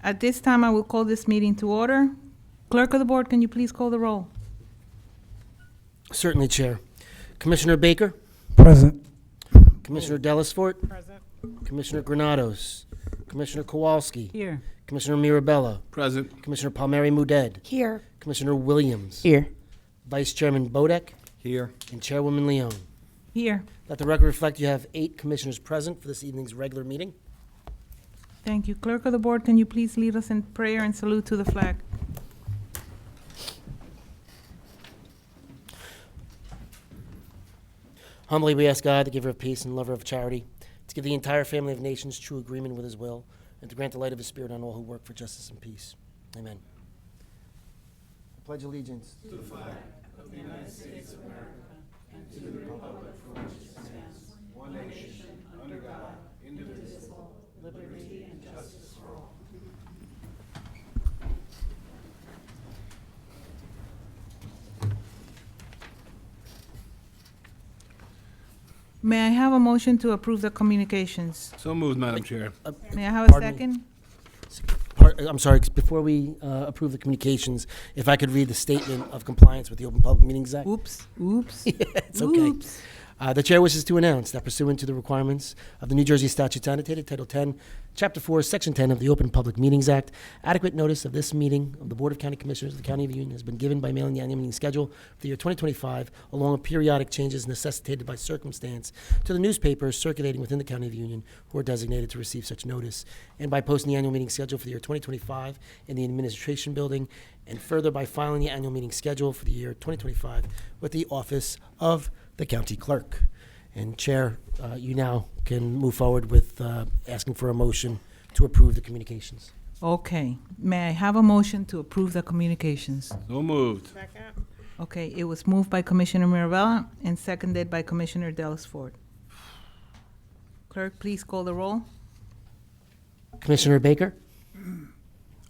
At this time, I will call this meeting to order. Clerk of the Board, can you please call the roll? Certainly, Chair. Commissioner Baker, Present. Commissioner Dellisfort, Present. Commissioner Granados, Commissioner Kowalski, Here. Commissioner Mirabella, Present. Commissioner Palmieri Muedad, Here. Commissioner Williams, Here. Vice Chairman Bodek, Here. and Chairwoman Leon. Here. Let the record reflect you have 8 commissioners present for this evening's regular meeting. Thank you. Clerk of the Board, can you please lead us in prayer and salute to the flag? Humbly we ask God, the giver of peace and lover of charity, to give the entire family of nations true agreement with his will, and to grant the light of his spirit on all who work for justice and peace. Amen. I pledge allegiance to the flag of the United States of America and to the republic for which it stands, one nation, under God, indivisible, liberty and justice for all. May I have a motion to approve the communications? So moved, Madam Chair. May I have a Pardon me. second? I'm sorry, before we approve the communications, if I could read the statement of compliance with the Open Public Meetings Act. Oops, oops. It's okay. Oops. The chair wishes to announce that pursuant to the requirements of the New Jersey Statutes Annotated, Title 10, Chapter 4, Section 10 of the Open Public Meetings Act, adequate notice of this meeting of the Board of County Commissioners of the County of Union has been given by mailing the annual meeting schedule for the year 2025, along with periodic changes necessitated by circumstance to the newspapers circulating within the County of Union who are designated to receive such notice, and by posting the annual meeting schedule for the year 2025 in the Administration Building, and further by filing the annual meeting schedule for the year 2025 with the Office of the County Clerk. And Chair, you now can move forward with asking for a motion to approve the communications. Okay. May I have a motion to approve the communications? So moved. Okay, it was moved by Commissioner Mirabella and seconded by Commissioner Dellisfort. Clerk, please call the roll. Commissioner Baker,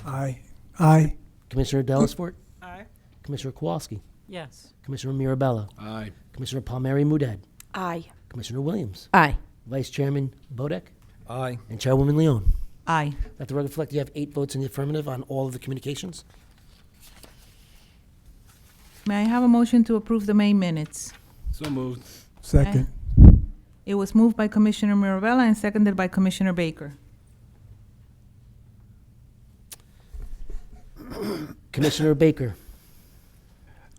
Aye. Aye. Commissioner Dellisfort, Aye. Commissioner Kowalski, Yes. Commissioner Mirabella, Aye. Commissioner Palmieri Muedad, Aye. Commissioner Williams, Aye. Vice Chairman Bodek, Aye. and Chairwoman Leon. Aye. Let the record reflect you have 8 votes in the affirmative on all of the communications. May I have a motion to approve the May minutes? So moved. Second. It was moved by Commissioner Mirabella and seconded by Commissioner Baker. Commissioner Baker,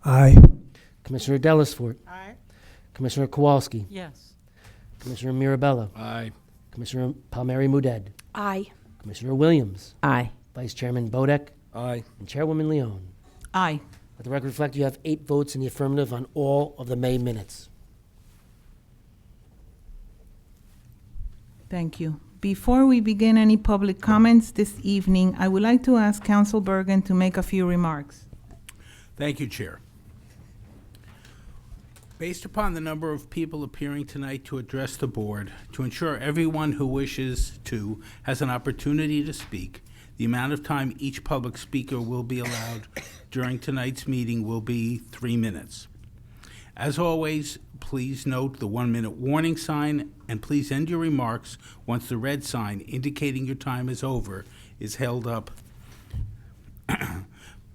Aye. Commissioner Dellisfort, Aye. Commissioner Kowalski, Yes. Commissioner Mirabella, Aye. Commissioner Palmieri Muedad, Aye. Commissioner Williams, Aye. Vice Chairman Bodek, Aye. and Chairwoman Leon. Aye. Let the record reflect you have 8 votes in the affirmative on all of the May minutes. Thank you. Before we begin any public comments this evening, I would like to ask Council Bergen to make a few remarks. Thank you, Chair. Based upon the number of people appearing tonight to address the board, to ensure everyone who wishes to has an opportunity to speak, the amount of time each public speaker will be allowed during tonight's meeting will be 3 minutes. As always, please note the 1-minute warning sign, and please end your remarks once the red sign indicating your time is over is held up.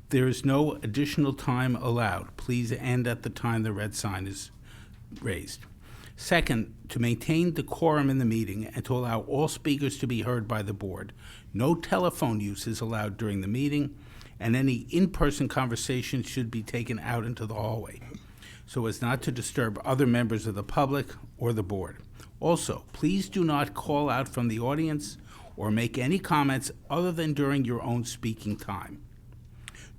There is no additional time allowed. Please end at the time the red sign is raised. Second, to maintain decorum in the meeting and to allow all speakers to be heard by the board, no telephone use is allowed during the meeting, and any in-person conversation should be taken out into the hallway, so as not to disturb other members of the public or the board. Also, please do not call out from the audience or make any comments other than during your own speaking time.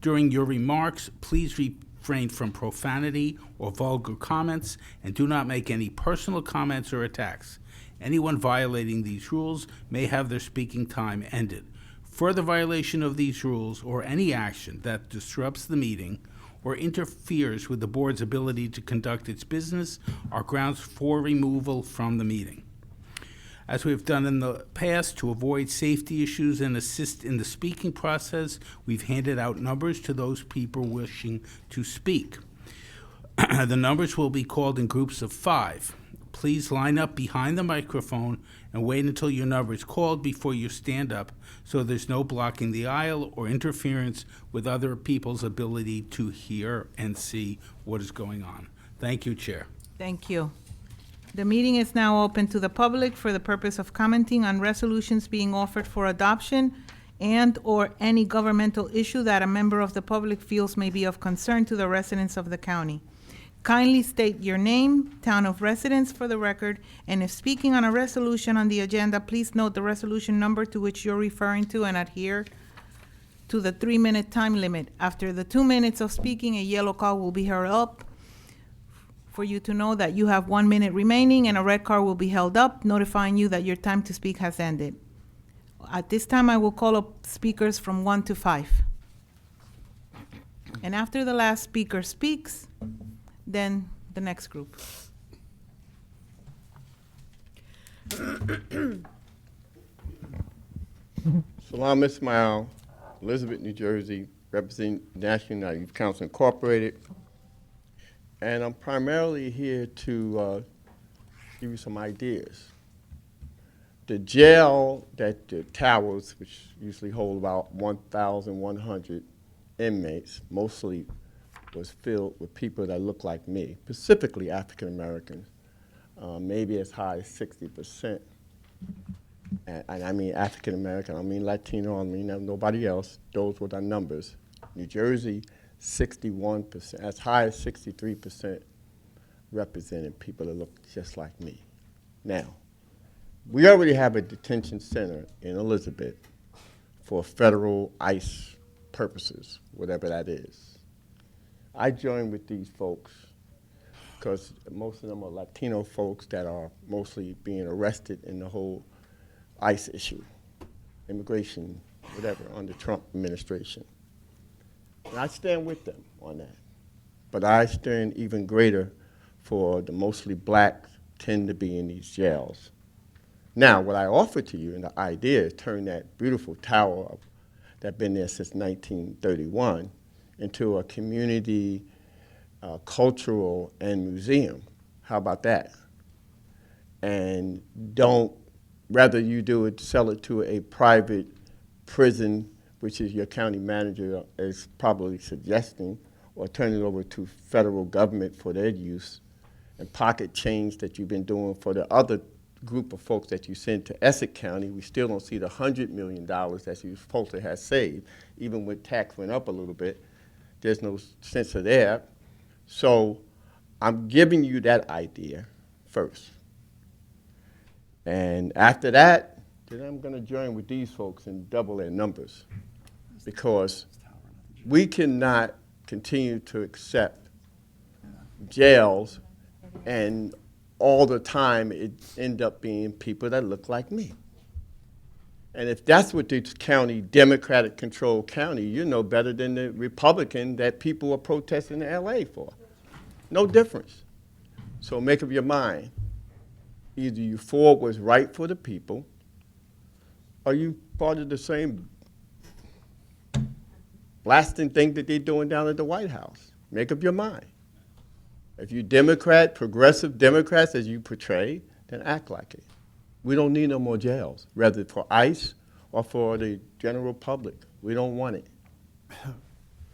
During your remarks, please refrain from profanity or vulgar comments, and do not make any personal comments or attacks. Anyone violating these rules may have their speaking time ended. Further violation of these rules or any action that disrupts the meeting or interferes with the board's ability to conduct its business are grounds for removal from the meeting. As we have done in the past, to avoid safety issues and assist in the speaking process, we've handed out numbers to those people wishing to speak. The numbers will be called in groups of 5. Please line up behind the microphone and wait until your number is called before you stand up, so there's no blocking the aisle or interference with other people's ability to hear and see what is going on. Thank you, Chair. Thank you. The meeting is now open to the public for the purpose of commenting on resolutions being offered for adoption and/or any governmental issue that a member of the public feels may be of concern to the residents of the county. Kindly state your name, town of residence for the record, and if speaking on a resolution on the agenda, please note the resolution number to which you're referring to and adhere to the 3-minute time limit. After the 2 minutes of speaking, a yellow card will be held up for you to know that you have 1 minute remaining, and a red card will be held up notifying you that your time to speak has ended. At this time, I will call up speakers from 1 to 5. And after the last speaker speaks, then the next group. Salam Ismail, Elizabeth, New Jersey, representing National United Youth Council Incorporated. And I'm primarily here to give you some ideas. The jail that the towers, which usually hold about 1,100 inmates, mostly was filled with people that look like me, specifically African Americans, maybe as high as 60%. And I mean African American, I don't mean Latino, I don't mean nobody else. Those were the numbers. New Jersey, 61%, as high as 63% represented people that look just like me. Now, we already have a detention center in Elizabeth for federal ICE purposes, whatever that is. I joined with these folks because most of them are Latino folks that are mostly being arrested in the whole ICE issue, immigration, whatever, under Trump administration. And I stand with them on that. But I stand even greater for the mostly black tend to be in these jails. Now, what I offer to you, and the idea is turn that beautiful tower that's been there since 1931 into a community, cultural, and museum. How about that? And don't, rather you do it, sell it to a private prison, which is your county manager is probably suggesting, or turn it over to federal government for their use, and pocket change that you've been doing for the other group of folks that you send to Essex County. We still don't see the $100 million that you're supposed to have saved, even when tax went up a little bit. There's no sense of that. So I'm giving you that idea first. And after that, then I'm going to join with these folks and double their numbers, because we cannot continue to accept jails and all the time it end up being people that look like me. And if that's what this county, Democratic controlled county, you know better than the Republican that people are protesting in LA for. No difference. So make up your mind. Either you for what's right for the people, or you part of the same blasting thing that they're doing down at the White House. Make up your mind. If you Democrat, progressive Democrats as you portray, then act like it. We don't need no more jails, whether for ICE or for the general public. We don't want it.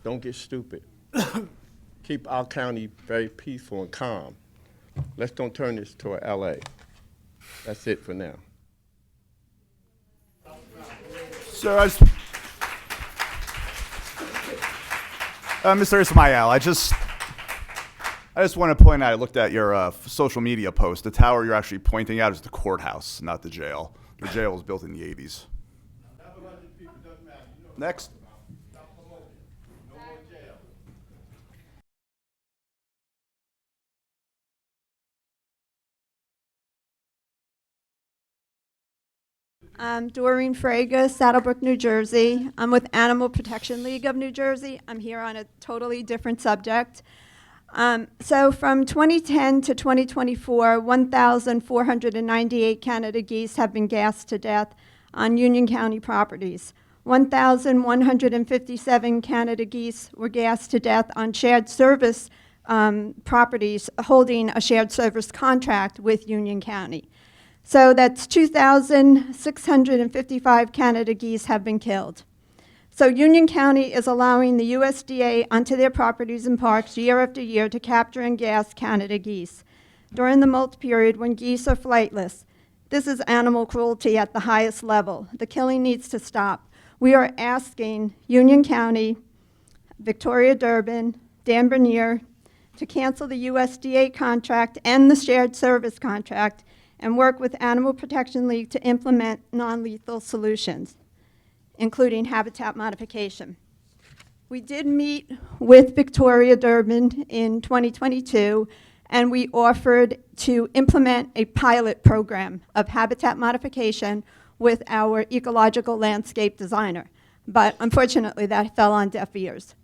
Don't get stupid. Keep our county very peaceful and calm. Let's don't turn this to a LA. That's it for now. So, Mr. Ismail, I just want to point out, I looked at your social media post. The tower you're actually pointing out is the courthouse, not the jail. The jail was built in the 80s. Next. I'm Doreen Fraga, Saddlebrook, New Jersey. I'm with Animal Protection League of New Jersey. I'm here on a totally different subject. So from 2010 to 2024, 1,498 Canada geese have been gassed to death on Union County properties. 1,157 Canada geese were gassed to death on shared service properties holding a shared service contract with Union County. So that's 2,655 Canada geese have been killed. So Union County is allowing the USDA onto their properties and parks year after year to capture and gas Canada geese during the molt period when geese are flightless. This is animal cruelty at the highest level. The killing needs to stop. We are asking Union County, Victoria Durbin, Dan Bernier to cancel the USDA contract and the shared service contract and work with Animal Protection League to implement non-lethal solutions, including habitat modification. We did meet with Victoria Durbin in 2022, and we offered to implement a pilot program of habitat modification with our ecological landscape designer. But unfortunately, that fell on deaf ears.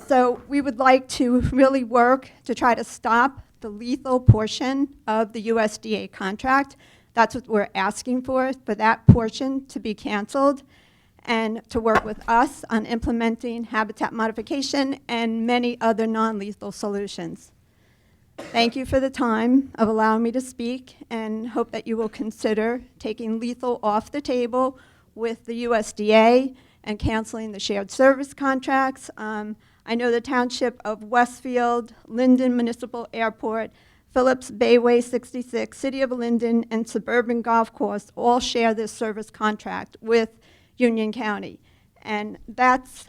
So we would like to really work to try to stop the lethal portion of the USDA contract. That's what we're asking for that portion to be canceled and to work with us on implementing habitat modification and many other non-lethal solutions. Thank you for the time of allowing me to speak, and hope that you will consider taking lethal off the table with the USDA and canceling the shared service contracts. I know the Township of Westfield, Linden Municipal Airport, Phillips Bayway 66, City of Linden, and Suburban Golf Course all share this service contract with Union County. And that's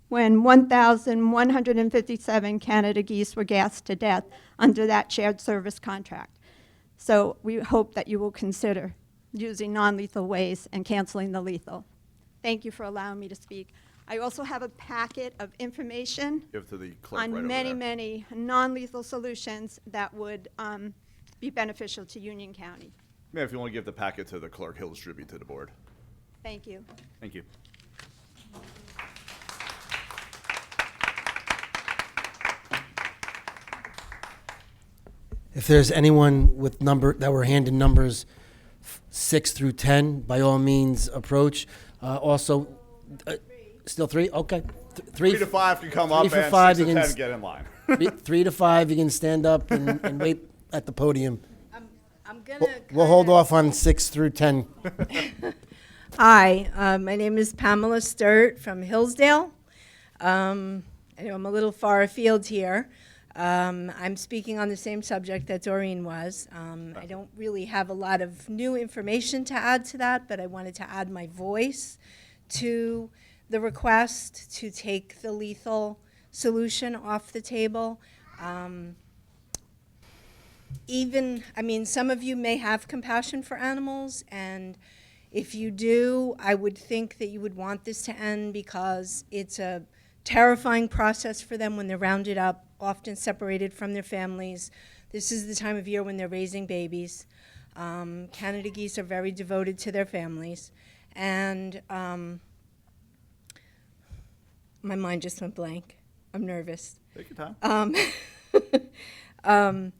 when 1,157 Canada geese were gassed to death under that shared service contract. So we hope that you will consider using non-lethal ways and canceling the lethal. Thank you for allowing me to speak. I also have a packet of information Give to the clerk right over on there. many non-lethal solutions that would be beneficial to Union County. Ma'am, if you want to give the packet to the clerk, he'll distribute to the board. Thank you. Thank you. If there's anyone with that were handed numbers 6 through 10, by all means approach. Also, still 3? Okay. 3 to 5 can come 3 up, for and 5, 6 you to can 10 get in line. 3 to 5, you can stand up and wait at the podium. I'm gonna. We'll hold off on 6 through 10. Hi, my name is Pamela Sturt from Hillsdale. I know I'm a little far afield here. I'm speaking on the same subject that Doreen was. I don't really have a lot of new information to add to that, but I wanted to add my voice to the request to take the lethal solution off the table. Some of you may have compassion for animals, and if you do, I would think that you would want this to end because it's a terrifying process for them when they're rounded up, often separated from their families. This is the time of year when they're raising babies. Canada geese are very devoted to their families. And my mind just went blank. I'm nervous. Take your time. And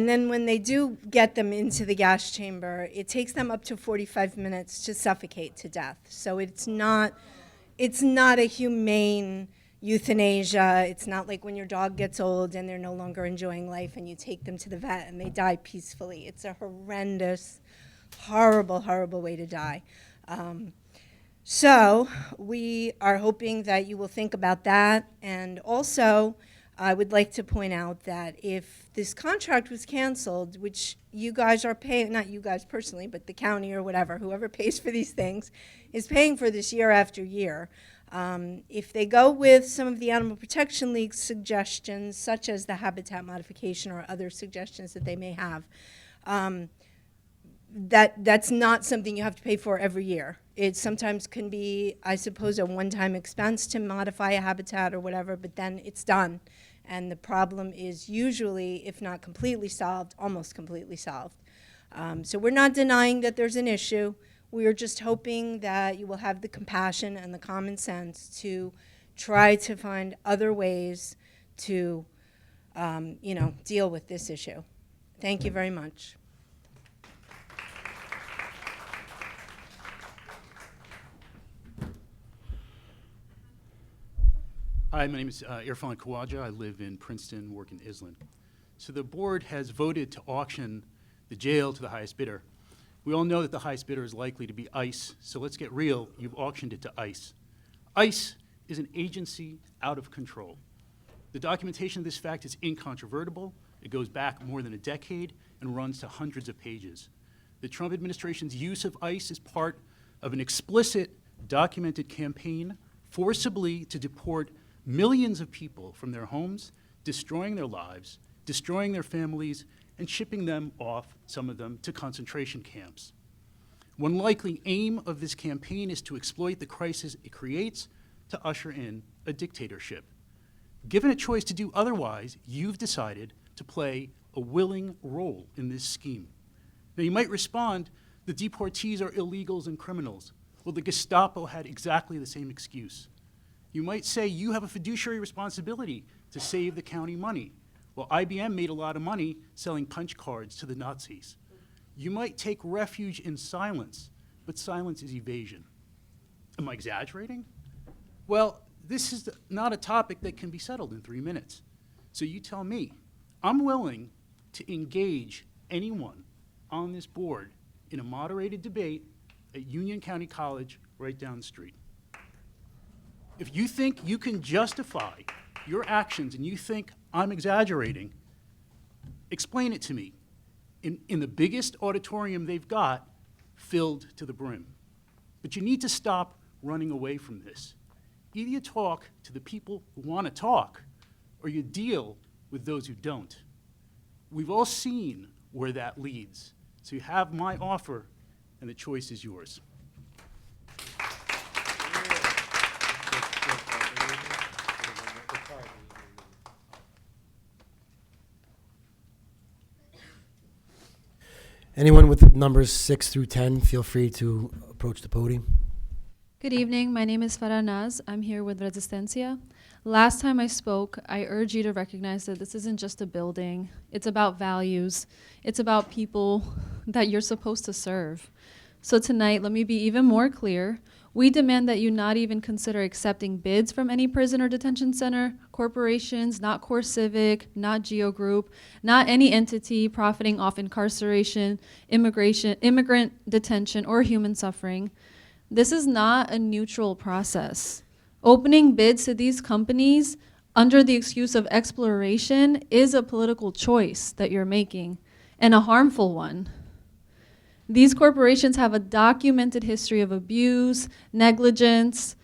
then when they do get them into the gas chamber, it takes them up to 45 minutes to suffocate to death. So it's not a humane euthanasia. It's not like when your dog gets old and they're no longer enjoying life and you take them to the vet and they die peacefully. It's a horrendous, horrible, horrible way to die. So we are hoping that you will think about that. And also, I would like to point out that if this contract was canceled, which you guys are paying, not you guys personally, but the county or whatever, whoever pays for these things, is paying for this year after year. If they go with some of the Animal Protection League's suggestions, such as the habitat modification or other suggestions that they may have, that's not something you have to pay for every year. It sometimes can be, I suppose, a one-time expense to modify a habitat or whatever, but then it's done. And the problem is usually, if not completely solved, almost completely solved. So we're not denying that there's an issue. We are just hoping that you will have the compassion and the common sense to try to find other ways to, deal with this issue. Thank you very much. Hi, my name is Irfan Khawaja. I live in Princeton, work in Island. So the board has voted to auction the jail to the highest bidder. We all know that the highest bidder is likely to be ICE, so let's get real. You've auctioned it to ICE. ICE is an agency out of control. The documentation of this fact is incontrovertible. It goes back more than a decade and runs to hundreds of pages. The Trump administration's use of ICE is part of an explicit, documented campaign forcibly to deport millions of people from their homes, destroying their lives, destroying their families, and shipping them off, some of them, to concentration camps. One likely aim of this campaign is to exploit the crisis it creates to usher in a dictatorship. Given a choice to do otherwise, you've decided to play a willing role in this scheme. Now, you might respond, the deportees are illegals and criminals. Well, the Gestapo had exactly the same excuse. You might say you have a fiduciary responsibility to save the county money. Well, IBM made a lot of money selling punch cards to the Nazis. You might take refuge in silence, but silence is evasion. Am I exaggerating? Well, this is not a topic that can be settled in 3 minutes. So you tell me. I'm willing to engage anyone on this board in a moderated debate at Union County College right down the street. If you think you can justify your actions and you think I'm exaggerating, explain it to me in the biggest auditorium they've got, filled to the brim. But you need to stop running away from this. Either you talk to the people who want to talk, or you deal with those who don't. We've all seen where that leads. So you have my offer, and the choice is yours. Anyone with numbers 6 through 10, feel free to approach the podium. Good evening. My name is Farah Naz. I'm here with Resistencia. Last time I spoke, I urge you to recognize that this isn't just a building. It's about values. It's about people that you're supposed to serve. So tonight, let me be even more clear. We demand that you not even consider accepting bids from any prison or detention center, corporations, not Core Civic, not Geo Group, not any entity profiting off incarceration, immigrant detention, or human suffering. This is not a neutral process. Opening bids to these companies under the excuse of exploration is a political choice that you're making, and a harmful one. These corporations have a documented history of abuse, negligence.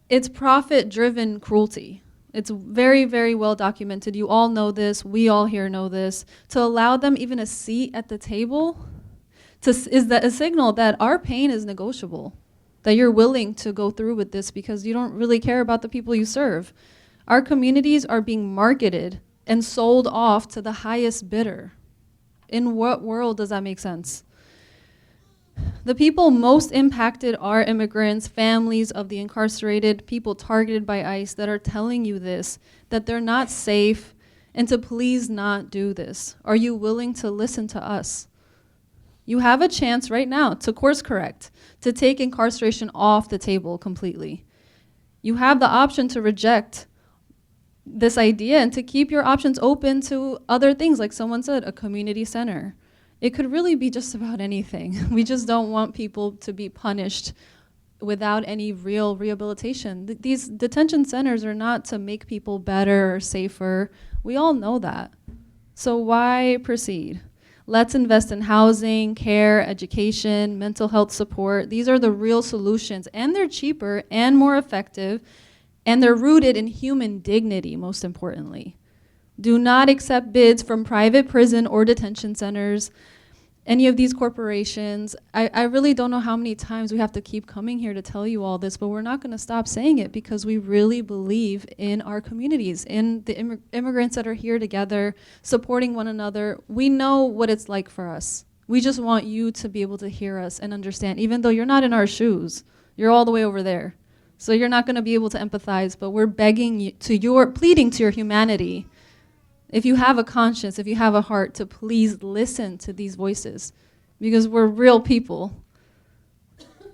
It's profit-driven cruelty. It's very, very well documented. You all know this. We all here know this. To allow them even a seat at the table is that a signal that our pain is negotiable, that you're willing to go through with this because you don't really care about the people you serve. Our communities are being marketed and sold off to the highest bidder. In what world does that make sense? The people most impacted are immigrants, families of the incarcerated, people targeted by ICE that are telling you this, that they're not safe, and to please not do this. Are you willing to listen to us? You have a chance right now to course correct, to take incarceration off the table completely. You have the option to reject this idea and to keep your options open to other things, like someone said, a community center. It could really be just about anything. We just don't want people to be punished without any real rehabilitation. These detention centers are not to make people better or safer. We all know that. So why proceed? Let's invest in housing, care, education, mental health support. These are the real solutions, and they're cheaper and more effective, and they're rooted in human dignity, most importantly. Do not accept bids from private prison or detention centers, any of these corporations. I really don't know how many times we have to keep coming here to tell you all this, but we're not going to stop saying it because we really believe in our communities, in the immigrants that are here together, supporting one another. We know what it's like for us. We just want you to be able to hear us and understand, even though you're not in our shoes. You're all the way over there. So you're not going to be able to empathize, but we're begging you pleading to your humanity. If you have a conscience, if you have a heart, to please listen to these voices, because we're real people.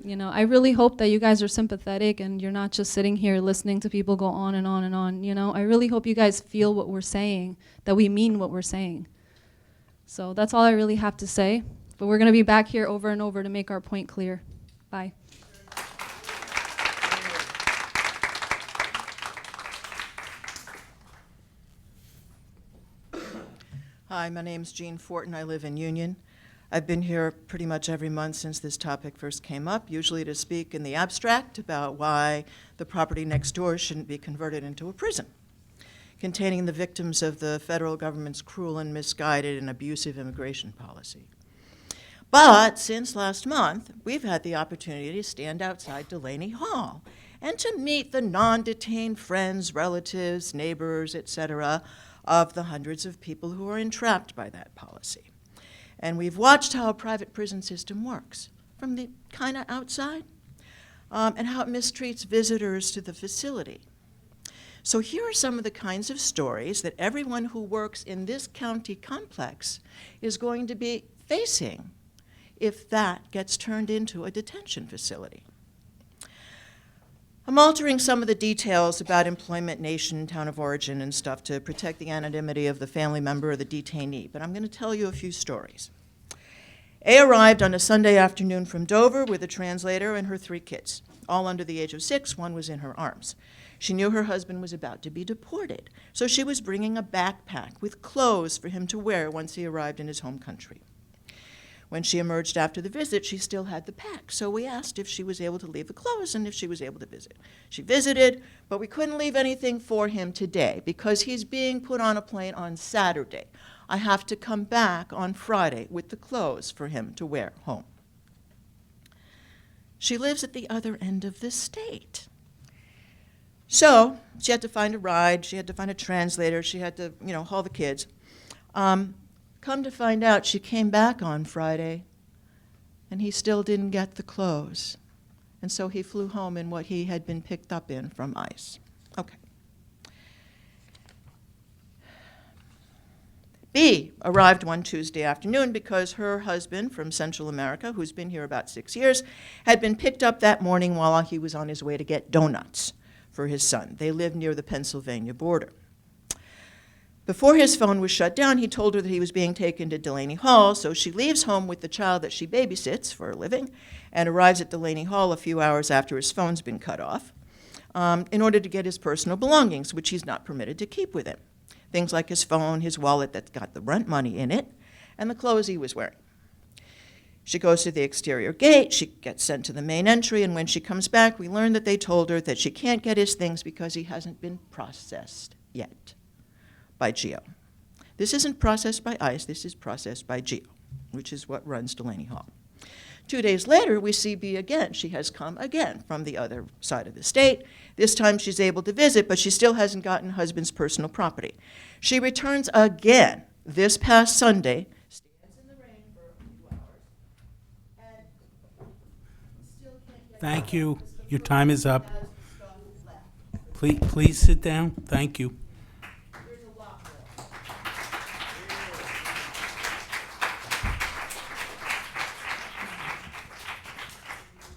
You know, I really hope that you guys are sympathetic and you're not just sitting here listening to people go on and on and on. You know, I really hope you guys feel what we're saying, that we mean what we're saying. So that's all I really have to say. But we're going to be back here over and over to make our point clear. Bye. Hi, my name's Jean Fortin. I live in Union. I've been here pretty much every month since this topic first came up, usually to speak in the abstract about why the property next door shouldn't be converted into a prison, containing the victims of the federal government's cruel and misguided and abusive immigration policy. But since last month, we've had the opportunity to stand outside Delaney Hall and to meet the non-detained friends, relatives, neighbors, etc., of the hundreds of people who are entrapped by that policy. And we've watched how a private prison system works from the kind of outside, and how it mistreats visitors to the facility. So here are some of the kinds of stories that everyone who works in this county complex is going to be facing if that gets turned into a detention facility. I'm altering some of the details about employment, nation, town of origin, and stuff to protect the anonymity of the family member or the detainee, but I'm going to tell you a few stories. A arrived on a Sunday afternoon from Dover with a translator and her 3 kids, all under the age of 6. One was in her arms. She knew her husband was about to be deported, so she was bringing a backpack with clothes for him to wear once he arrived in his home country. When she emerged after the visit, she still had the pack, so we asked if she was able to leave the clothes and if she was able to visit. She visited, but we couldn't leave anything for him today because he's being put on a plane on Saturday. I have to come back on Friday with the clothes for him to wear home. She lives at the other end of the state. So she had to find a ride, she had to find a translator, she had to, haul the kids. Come to find out, she came back on Friday, and he still didn't get the clothes. And so he flew home in what he had been picked up in from ICE. Okay. B arrived one Tuesday afternoon because her husband from Central America, who's been here about 6 years, had been picked up that morning while he was on his way to get donuts for his son. They live near the Pennsylvania border. Before his phone was shut down, he told her that he was being taken to Delaney Hall, so she leaves home with the child that she babysits for a living and arrives at Delaney Hall a few hours after his phone's been cut off in order to get his personal belongings, which he's not permitted to keep with him. Things like his phone, his wallet that's got the rent money in it, and the clothes he was wearing. She goes to the exterior gate, she gets sent to the main entry, and when she comes back, we learn that they told her that she can't get his things because he hasn't been processed yet by GEO. This isn't processed by ICE, this is processed by GEO, which is what runs Delaney Hall. 2 days later, we see B again. She has come again from the other side of the state. This time she's able to visit, but she still hasn't gotten husband's personal property. She returns again this past Sunday, stands in the rain for a few hours, and still can't get Thank you. Your time is up. Please sit down. Thank you.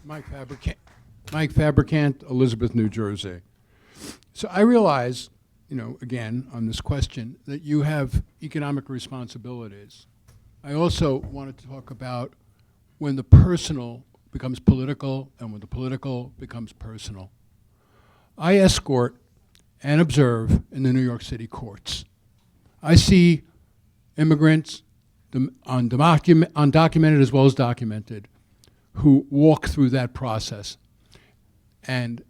Mike Fabricant, Elizabeth, New Jersey. So I realize, again, on this question, that you have economic responsibilities. I also wanted to talk about when the personal becomes political and when the political becomes personal. I escort and observe in the New York City courts. I see immigrants, undocumented as well as documented, who walk through that process. And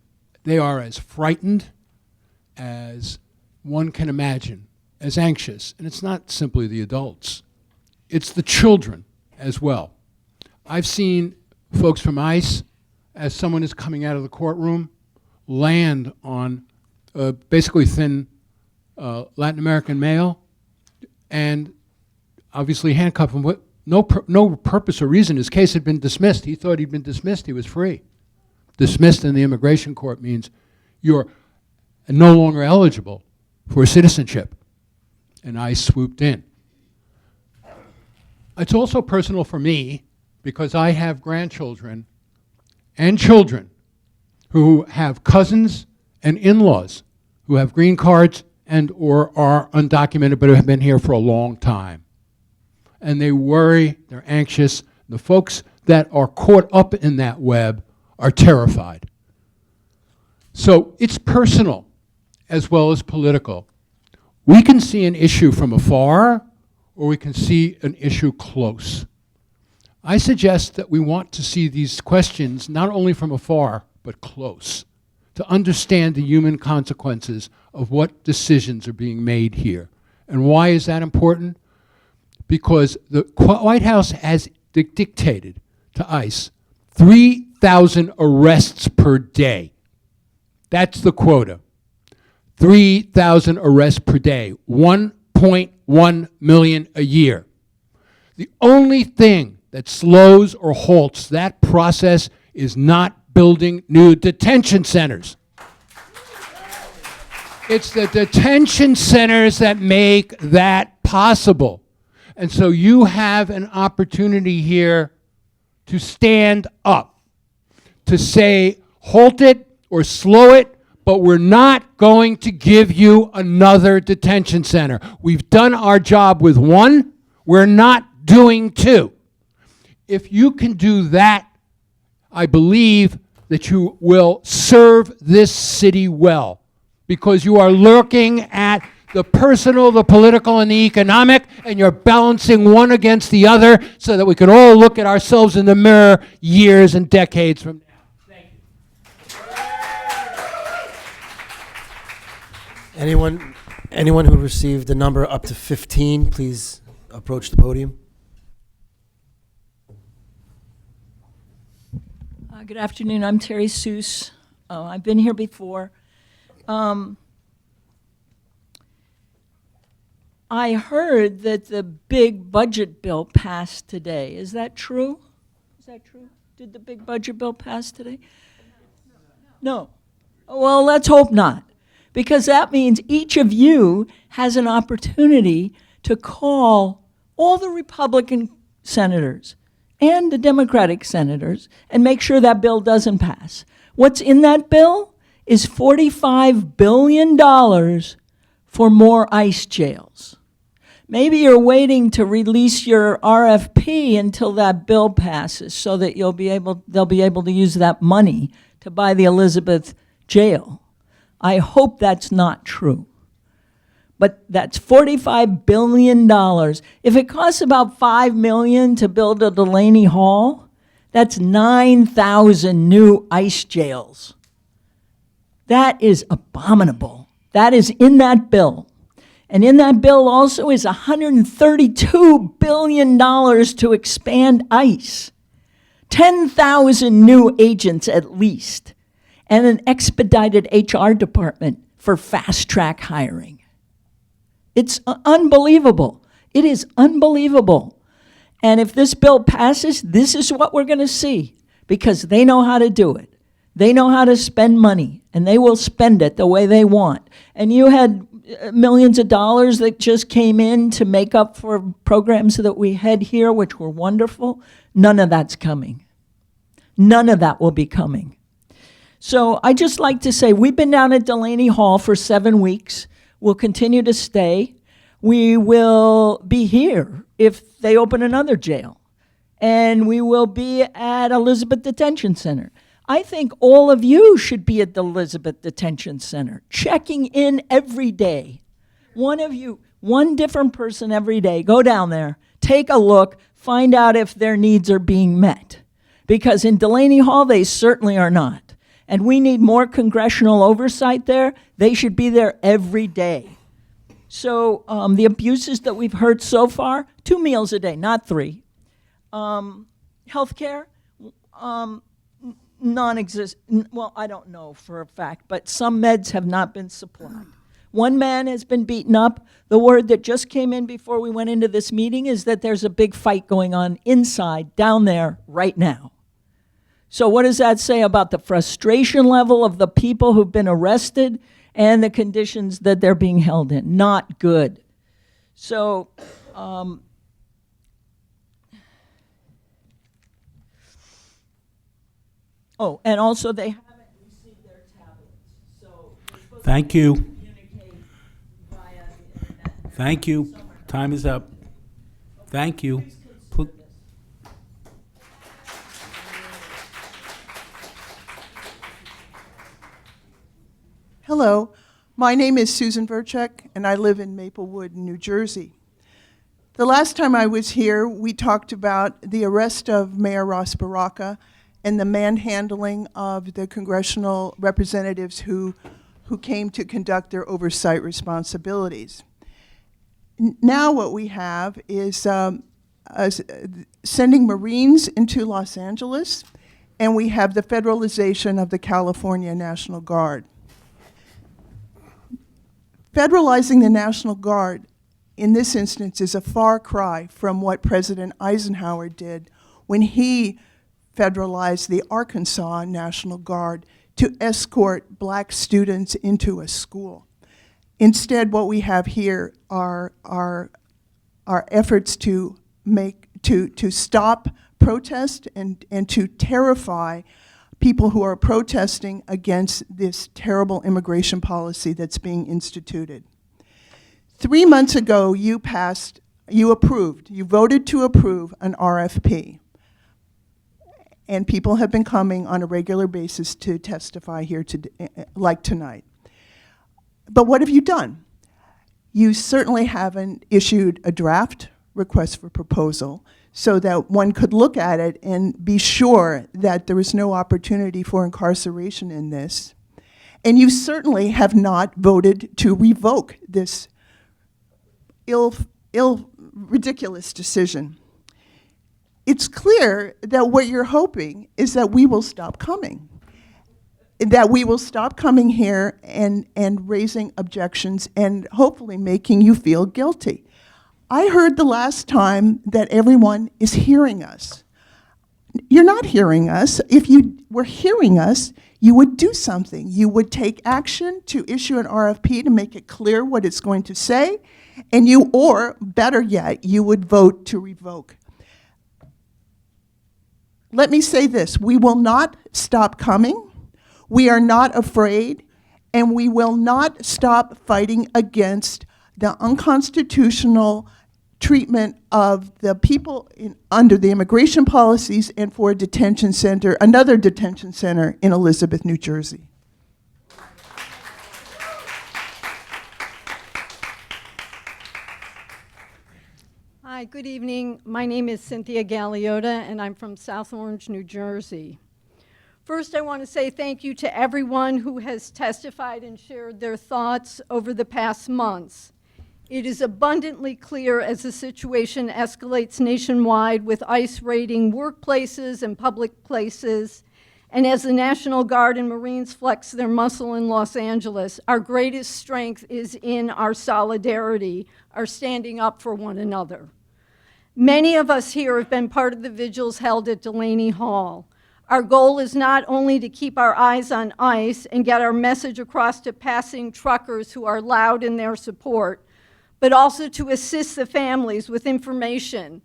they are as frightened as one can imagine, as anxious. And it's not simply the adults, it's the children as well. I've seen folks from ICE, as someone is coming out of the courtroom, land on basically thin Latin American male and obviously handcuff him. No purpose or reason. His case had been dismissed. He thought he'd been dismissed. He was free. Dismissed in the immigration court means you're no longer eligible for citizenship. And I swooped in. It's also personal for me because I have grandchildren and children who have cousins and in-laws who have green cards and or are undocumented but have been here for a long time. And they worry, they're anxious. The folks that are caught up in that web are terrified. So it's personal as well as political. We can see an issue from afar, or we can see an issue close. I suggest that we want to see these questions not only from afar, but close, to understand the human consequences of what decisions are being made here. And why is that important? Because the White House has dictated to ICE 3,000 arrests per day. That's the quota. 3,000 arrests per day, 1.1 million a year. The only thing that slows or halts that process is not building new detention centers. It's the detention centers that make that possible. And so you have an opportunity here to stand up, to say, halt it or slow it, but we're not going to give you another detention center. We've done our job with one, we're not doing two. If you can do that, I believe that you will serve this city well, because you are looking at the personal, the political, and the economic, and you're balancing one against the other so that we can all look at ourselves in the mirror years and decades from now. Thank you. Anyone who received the number up to 15, please approach the podium. Good afternoon. I'm Terry Seuss. I've been here before. I heard that the big budget bill passed today. Is that true? Is that true? Did the big budget bill pass today? No. Well, let's hope not, because that means each of you has an opportunity to call all the Republican senators and the Democratic senators and make sure that bill doesn't pass. What's in that bill is $45 billion for more ICE jails. Maybe you're waiting to release your RFP until that bill passes so that they'll be able to use that money to buy the Elizabeth jail. I hope that's not true. But that's $45 billion. If it costs about $5 million to build a Delaney Hall, that's 9,000 new ICE jails. That is abominable. That is in that bill. And in that bill also is $132 billion to expand ICE, 10,000 new agents at least, and an expedited HR department for fast-track hiring. It's unbelievable. It is unbelievable. And if this bill passes, this is what we're going to see, because they know how to do it. They know how to spend money, and they will spend it the way they want. And you had millions of dollars that just came in to make up for programs that we had here, which were wonderful. None of that's coming. None of that will be coming. So I just like to say, we've been down at Delaney Hall for 7 weeks. We'll continue to stay. We will be here if they open another jail. And we will be at Elizabeth Detention Center. I think all of you should be at the Elizabeth Detention Center, checking in every day. One of you, one different person every day, go down there, take a look, find out if their needs are being met. Because in Delaney Hall, they certainly are not. And we need more congressional oversight there. They should be there every day. So the abuses that we've heard so far, 2 meals a day, not 3. Healthcare, non-existent. Well, I don't know for a fact, but some meds have not been supplied. One man has been beaten up. The word that just came in before we went into this meeting is that there's a big fight going on inside, down there, right now. So what does that say about the frustration level of the people who've been arrested and the conditions that they're being held in? Not good. So Oh, and also they haven't received their tablets, so. we're supposed Thank to you. communicate via the internet. Thank you. Time is up. Thank you. Pl- Hello, my name is Susan Verchek, and I live in Maplewood, New Jersey. The last time I was here, we talked about the arrest of Mayor Ross Baraka and the manhandling of the congressional representatives who came to conduct their oversight responsibilities. Now what we have is sending Marines into Los Angeles, and we have the federalization of the California National Guard. Federalizing the National Guard in this instance is a far cry from what President Eisenhower did when he federalized the Arkansas National Guard to escort black students into a school. Instead, what we have here are efforts to stop protest and to terrify people who are protesting against this terrible immigration policy that's being instituted. 3 months ago, you voted to approve an RFP. And people have been coming on a regular basis to testify here like tonight. But what have you done? You certainly haven't issued a draft request for proposal so that one could look at it and be sure that there is no opportunity for incarceration in this. And you certainly have not voted to revoke this ridiculous decision. It's clear that what you're hoping is that we will stop coming, that we will stop coming here and raising objections and hopefully making you feel guilty. I heard the last time that everyone is hearing us. You're not hearing us. If you were hearing us, you would do something. You would take action to issue an RFP to make it clear what it's going to say, and or better yet, you would vote to revoke. Let me say this, we will not stop coming, we are not afraid, and we will not stop fighting against the unconstitutional treatment of the people under the immigration policies and for another detention center in Elizabeth, New Jersey. Hi, good evening. My name is Cynthia Galeota, and I'm from South Orange, New Jersey. First, I want to say thank you to everyone who has testified and shared their thoughts over the past months. It is abundantly clear as the situation escalates nationwide with ICE raiding workplaces and public places, and as the National Guard and Marines flex their muscle in Los Angeles, our greatest strength is in our solidarity, our standing up for one another. Many of us here have been part of the vigils held at Delaney Hall. Our goal is not only to keep our eyes on ICE and get our message across to passing truckers who are loud in their support, but also to assist the families with information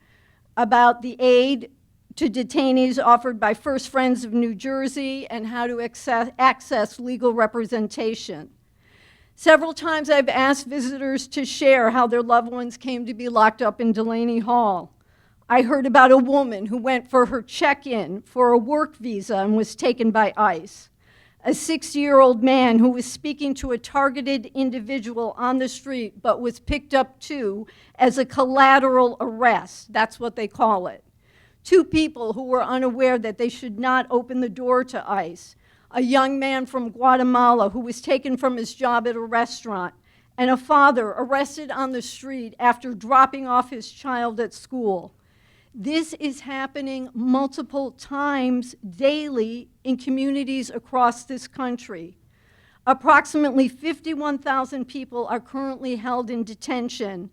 about the aid to detainees offered by First Friends of New Jersey and how to access legal representation. Several times I've asked visitors to share how their loved ones came to be locked up in Delaney Hall. I heard about a woman who went for her check-in for a work visa and was taken by ICE. A 60-year-old man who was speaking to a targeted individual on the street but was picked up too as a collateral arrest. That's what they call it. 2 people who were unaware that they should not open the door to ICE. A young man from Guatemala who was taken from his job at a restaurant, and a father arrested on the street after dropping off his child at school. This is happening multiple times daily in communities across this country. Approximately 51,000 people are currently held in detention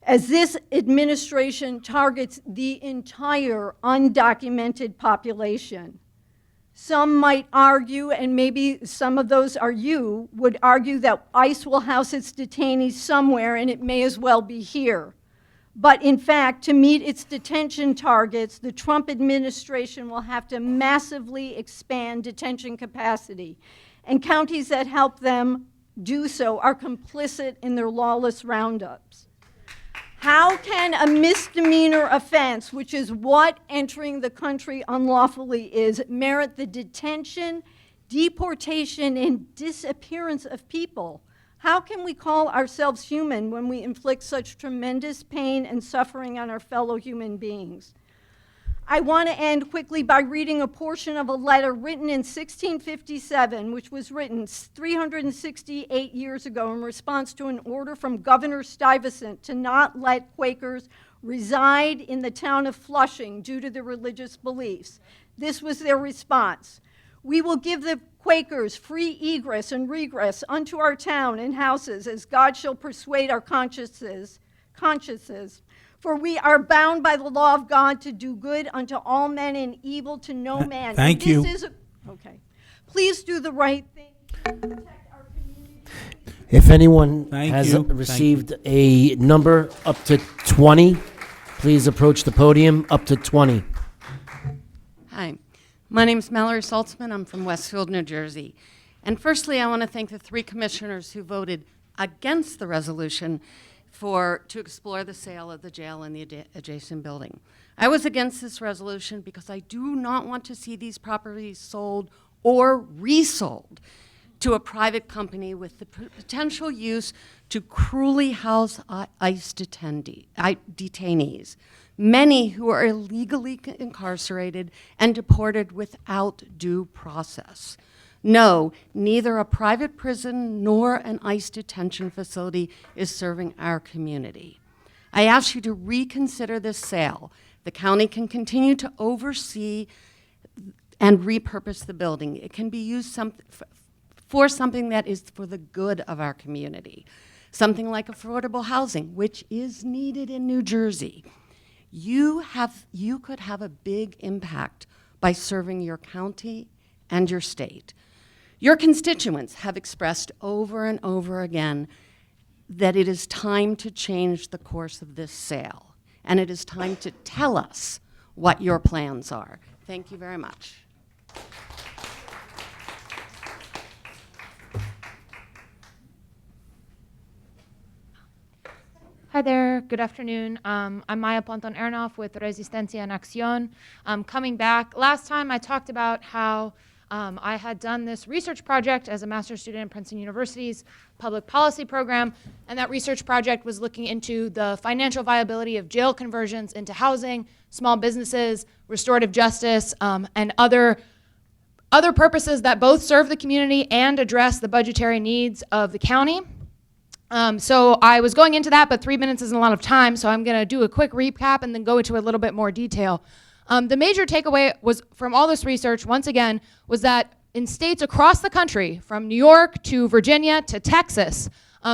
as this administration targets the entire undocumented population. Some might argue, and maybe some of those are you, would argue that ICE will house its detainees somewhere and it may as well be here. But in fact, to meet its detention targets, the Trump administration will have to massively expand detention capacity. And counties that help them do so are complicit in their lawless roundups. How can a misdemeanor offense, which is what entering the country unlawfully is, merit the detention, deportation, and disappearance of people? How can we call ourselves human when we inflict such tremendous pain and suffering on our fellow human beings? I want to end quickly by reading a portion of a letter written in 1657, which was written 368 years ago in response to an order from Governor Stuyvesant to not let Quakers reside in the town of Flushing due to their religious beliefs. This was their response. We will give the Quakers free egress and regress unto our town and houses as God shall persuade our consciences. For we are bound by the law of God to do good unto all men and evil to no man. Thank you. Okay. Please do the right thing. Protect our community. If anyone Thank has you. received a number up to 20, please approach the podium, up to 20. Hi, my name is Mallory Saltzman. I'm from Westfield, New Jersey. And firstly, I want to thank the 3 commissioners who voted against the resolution to explore the sale of the jail and the adjacent building. I was against this resolution because I do not want to see these properties sold or resold to a private company with the potential use to cruelly house ICE detainees, many who are illegally incarcerated and deported without due process. No, neither a private prison nor an ICE detention facility is serving our community. I ask you to reconsider this sale. The county can continue to oversee and repurpose the building. It can be used for something that is for the good of our community. Something like affordable housing, which is needed in New Jersey. You could have a big impact by serving your county and your state. Your constituents have expressed over and over again that it is time to change the course of this sale, and it is time to tell us what your plans are. Thank you very much. Hi there, good afternoon. I'm Maya Ponton Ernoff with Resistencia en Acción. Coming back, last time I talked about how I had done this research project as a master's student at Princeton University's public policy program, and that research project was looking into the financial viability of jail conversions into housing, small businesses, restorative justice, and other purposes that both serve the community and address the budgetary needs of the county. So I was going into that, but 3 minutes isn't a lot of time, so I'm going to do a quick recap and then go into a little bit more detail. The major takeaway was from all this research, once again, was that in states across the country, from New York to Virginia to Texas,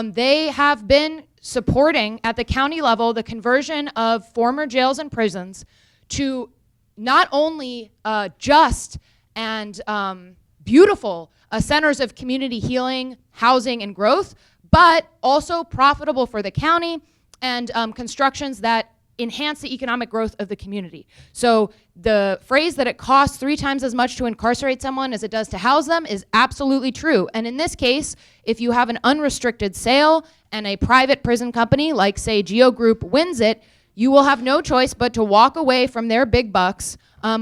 they have been supporting at the county level the conversion of former jails and prisons to not only just and beautiful centers of community healing, housing, and growth, but also profitable for the county and constructions that enhance the economic growth of the community. So the phrase that it costs 3 times as much to incarcerate someone as it does to house them is absolutely true. And in this case, if you have an unrestricted sale and a private prison company like, say, Geo Group wins it, you will have no choice but to walk away from their big bucks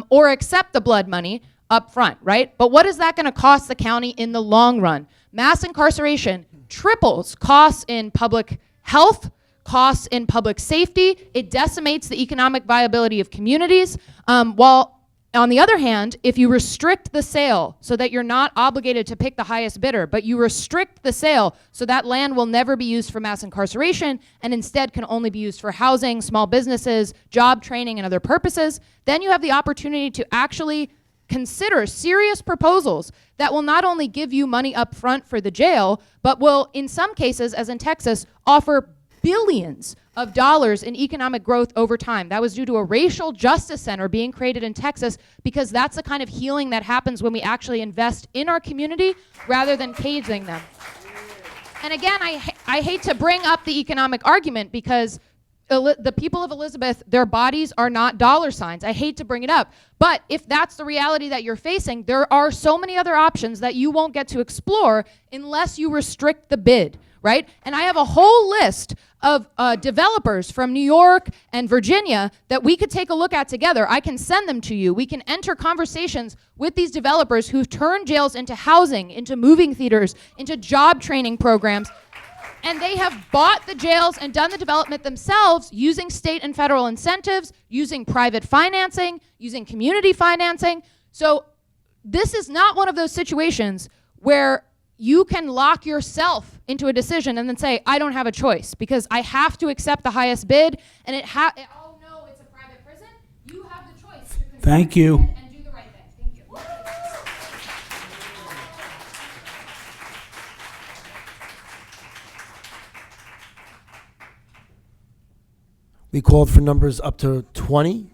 or accept the blood money up front, right? But what is that going to cost the county in the long run? Mass incarceration triples costs in public health, costs in public safety. It decimates the economic viability of communities. While on the other hand, if you restrict the sale so that you're not obligated to pick the highest bidder, but you restrict the sale so that land will never be used for mass incarceration and instead can only be used for housing, small businesses, job training, and other purposes, then you have the opportunity to actually consider serious proposals that will not only give you money up front for the jail, but will, in some cases, as in Texas, offer billions of dollars in economic growth over time. That was due to a racial justice center being created in Texas because that's the kind of healing that happens when we actually invest in our community rather than caging them. And again, I hate to bring up the economic argument because the people of Elizabeth, their bodies are not dollar signs. I hate to bring it up, but if that's the reality that you're facing, there are so many other options that you won't get to explore unless you restrict the bid, right? And I have a whole list of developers from New York and Virginia that we could take a look at together. I can send them to you. We can enter conversations with these developers who've turned jails into housing, into moving theaters, into job training programs. And they have bought the jails and done the development themselves using state and federal incentives, using private financing, using community financing. So this is not one of those situations where you can lock yourself into a decision and then say, I don't have a choice because I have to accept the highest bid. And oh no, it's a private prison. You have the choice to control Thank you. and do the right thing. Thank you. We called for numbers up to 20.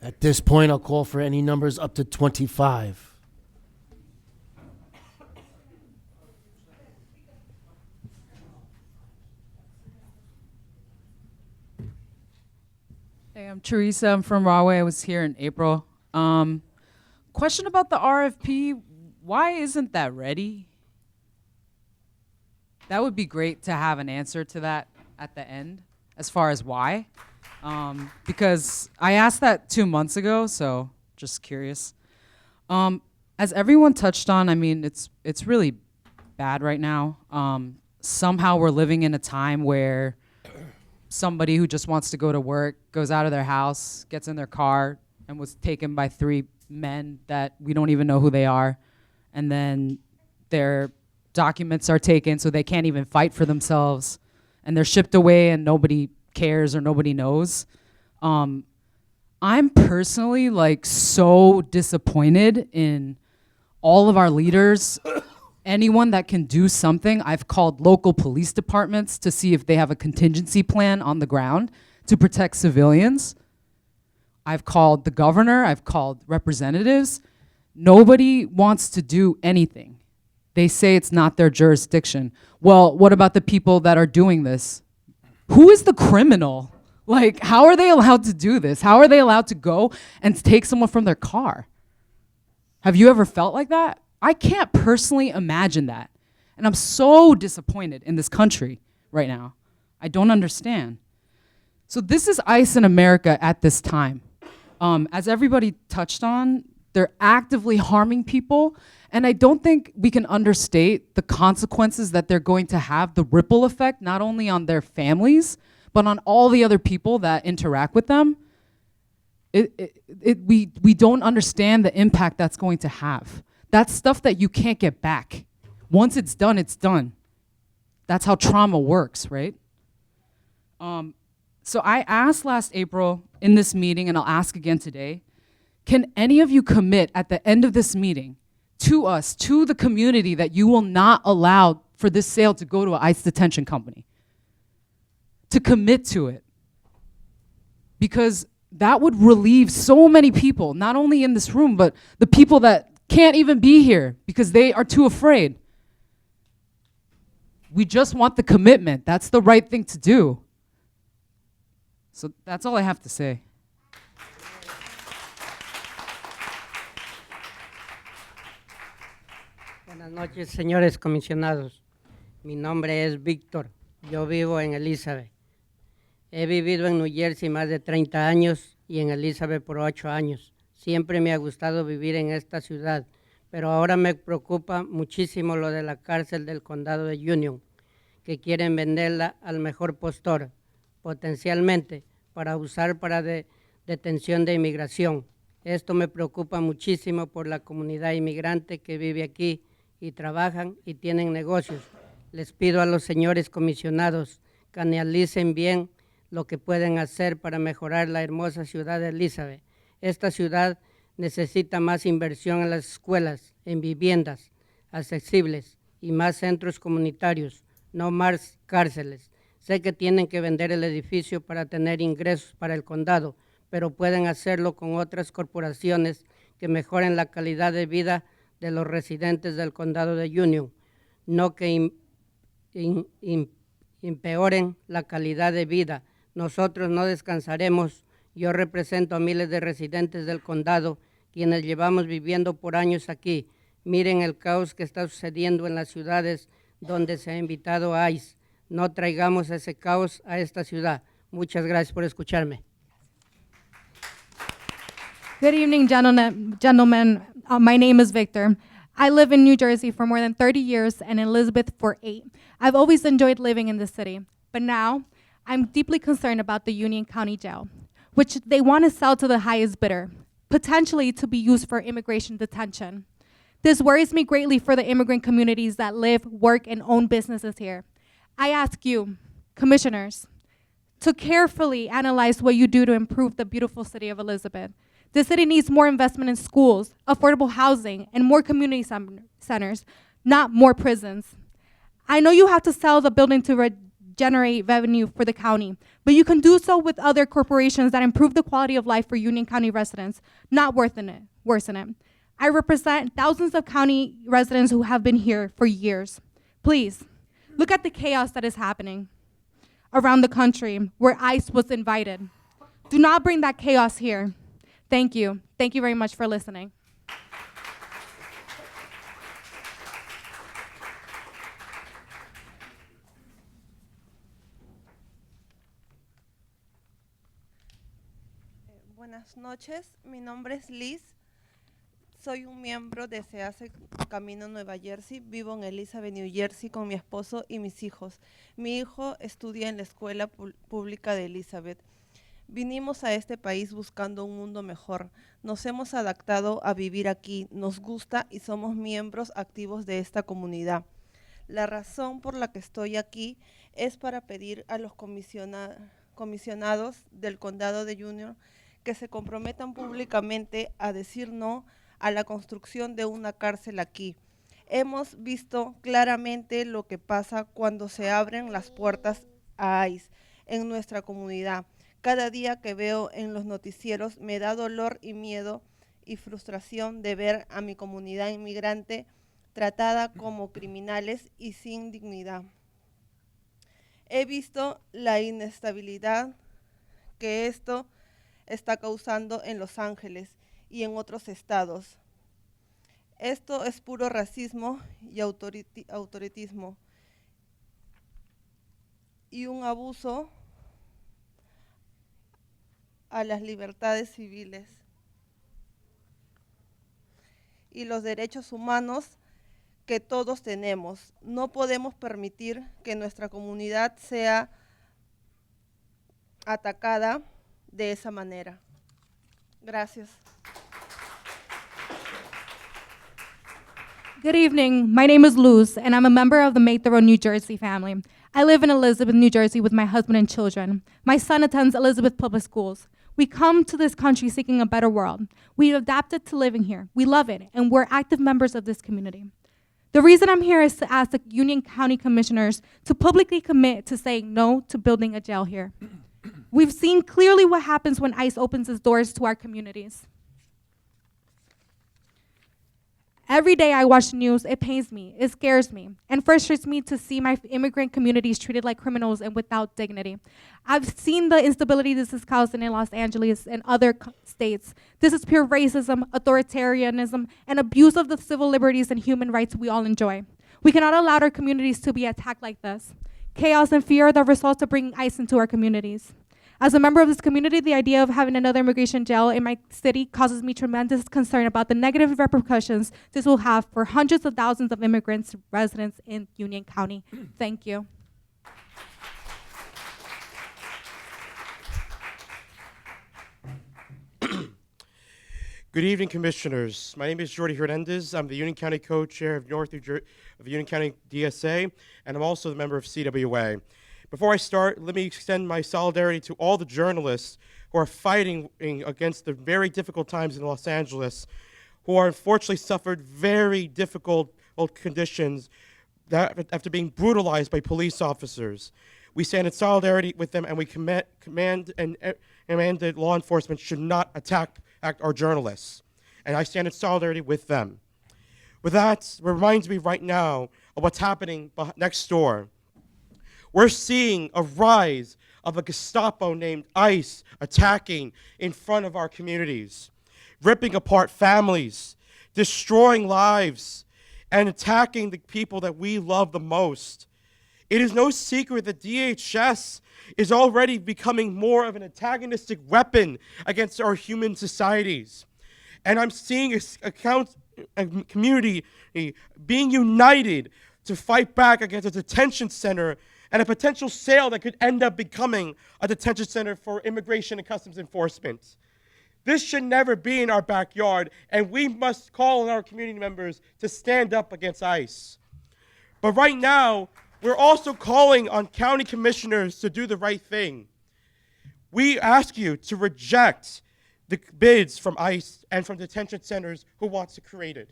At this point, I'll call for any numbers up to 25. Hey, I'm Teresa. I'm from Rahway. I was here in April. Question about the RFP. Why isn't that ready? That would be great to have an answer to that at the end, as far as why. Because I asked that 2 months ago, so just curious. As everyone touched on, I mean, it's really bad right now. Somehow we're living in a time where somebody who just wants to go to work goes out of their house, gets in their car, and was taken by 3 men that we don't even know who they are. And then their documents are taken so they can't even fight for themselves. And they're shipped away and nobody cares or nobody knows. I'm personally like so disappointed in all of our leaders. Anyone that can do something. I've called local police departments to see if they have a contingency plan on the ground to protect civilians. I've called the governor, I've called representatives. Nobody wants to do anything. They say it's not their jurisdiction. Well, what about the people that are doing this? Who is the criminal? Like, how are they allowed to do this? How are they allowed to go and take someone from their car? Have you ever felt like that? I can't personally imagine that. And I'm so disappointed in this country right now. I don't understand. So this is ICE in America at this time. As everybody touched on, they're actively harming people. And I don't think we can understate the consequences that they're going to have, the ripple effect, not only on their families, but on all the other people that interact with them. We don't understand the impact that's going to have. That's stuff that you can't get back. Once it's done, it's done. That's how trauma works, right? So I asked last April in this meeting, and I'll ask again today, can any of you commit at the end of this meeting to us, to the community, that you will not allow for this sale to go to an ICE detention company? To commit to it. Because that would relieve so many people, not only in this room, but the people that can't even be here because they are too afraid. We just want the commitment. That's the right thing to do. So that's all I have to say. Buenas noches, señores comisionados. Mi nombre es Víctor. Yo vivo en Elizabeth. He vivido en New Jersey más de 30 años y en Elizabeth por 8 años. Siempre me ha gustado vivir en esta ciudad, pero ahora me preocupa muchísimo lo de la cárcel del condado de Union, que quieren venderla al mejor postor, potencialmente para usar para detención de inmigración. Esto me preocupa muchísimo por la comunidad inmigrante que vive aquí y trabajan y tienen negocios. Les pido a los señores comisionados que analicen bien lo que pueden hacer para mejorar la hermosa ciudad de Elizabeth. Esta ciudad necesita más inversión en las escuelas, en viviendas accesibles y más centros comunitarios, no más cárceles. Sé que tienen que vender el edificio para tener ingresos para el condado, pero pueden hacerlo con otras corporaciones que mejoren la calidad de vida de los residentes del condado de Union, no que empeoren la calidad de vida. Nosotros no descansaremos. Yo represento a miles de residentes del condado, quienes llevamos viviendo por años aquí. Miren el caos que está sucediendo en las ciudades donde se ha invitado a ICE. No traigamos ese caos a esta ciudad. Muchas gracias por escucharme. Good evening, gentlemen. My name is Victor. I live in New Jersey for more than 30 years and in Elizabeth for 8. I've always enjoyed living in the city, but now I'm deeply concerned about the Union County Jail, which they want to sell to the highest bidder, potentially to be used for immigration detention. This worries me greatly for the immigrant communities that live, work, and own businesses here. I ask you, commissioners, to carefully analyze what you do to improve the beautiful city of Elizabeth. The city needs more investment in schools, affordable housing, and more community centers, not more prisons. I know you have to sell the building to generate revenue for the county, but you can do so with other corporations that improve the quality of life for Union County residents, not worsen it. I represent thousands of county residents who have been here for years. Please, look at the chaos that is happening around the country where ICE was invited. Do not bring that chaos here. Thank you. Thank you very much for listening. Buenas noches, mi nombre es Liz. Soy un miembro de Se Hace Camino Nueva Jersey. Vivo en Elizabeth, New Jersey, con mi esposo y mis hijos. Mi hijo estudia en la escuela pública de Elizabeth. Vinimos a este país buscando un mundo mejor. Nos hemos adaptado a vivir aquí, nos gusta y somos miembros activos de esta comunidad. La razón por la que estoy aquí es para pedir a los comisionados del condado de Union que se comprometan públicamente a decir no a la construcción de una cárcel aquí. Hemos visto claramente lo que pasa cuando se abren las puertas a ICE en nuestra comunidad. Cada día que veo en los noticieros me da dolor y miedo y frustración de ver a mi comunidad inmigrante tratada como criminales y sin dignidad. He visto la inestabilidad que esto está causando en Los Ángeles y en otros estados. Esto es puro racismo y autoritarismo y un abuso a las libertades civiles y los derechos humanos que todos tenemos. No podemos permitir que nuestra comunidad sea atacada de esa manera. Gracias. Good evening. My name is Luz, and I'm a member of the Maythorough, New Jersey family. I live in Elizabeth, New Jersey with my husband and children. My son attends Elizabeth Public Schools. We come to this country seeking a better world. We've adapted to living here. We love it, and we're active members of this community. The reason I'm here is to ask the Union County Commissioners to publicly commit to saying no to building a jail here. We've seen clearly what happens when ICE opens its doors to our communities. Every day I watch the news, it pains me, it scares me, and frustrates me to see my immigrant communities treated like criminals and without dignity. I've seen the instability this is causing in Los Angeles and other states. This is pure racism, authoritarianism, and abuse of the civil liberties and human rights we all enjoy. We cannot allow our communities to be attacked like this. Chaos and fear are the results of bringing ICE into our communities. As a member of this community, the idea of having another immigration jail in my city causes me tremendous concern about the negative repercussions this will have for hundreds of thousands of immigrants, residents in Union County. Thank you. Good evening, Commissioners. My name is Jordi Hernandez. I'm the Union County Co-Chair of of Union County DSA, and I'm also the member of CWA. Before I start, let me extend my solidarity to all the journalists who are fighting against the very difficult times in Los Angeles, who are unfortunately suffered very difficult conditions after being brutalized by police officers. We stand in solidarity with them, and we command that law enforcement should not attack our journalists. And I stand in solidarity with them. With that, it reminds me right now of what's happening next door. We're seeing a rise of a Gestapo named ICE attacking in front of our communities, ripping apart families, destroying lives, and attacking the people that we love the most. It is no secret that DHS is already becoming more of an antagonistic weapon against our human societies. And I'm seeing a community being united to fight back against a detention center and a potential sale that could end up becoming a detention center for immigration and customs enforcement. This should never be in our backyard, and we must call on our community members to stand up against ICE. But right now, we're also calling on county commissioners to do the right thing. We ask you to reject the bids from ICE and from detention centers who wants to create it.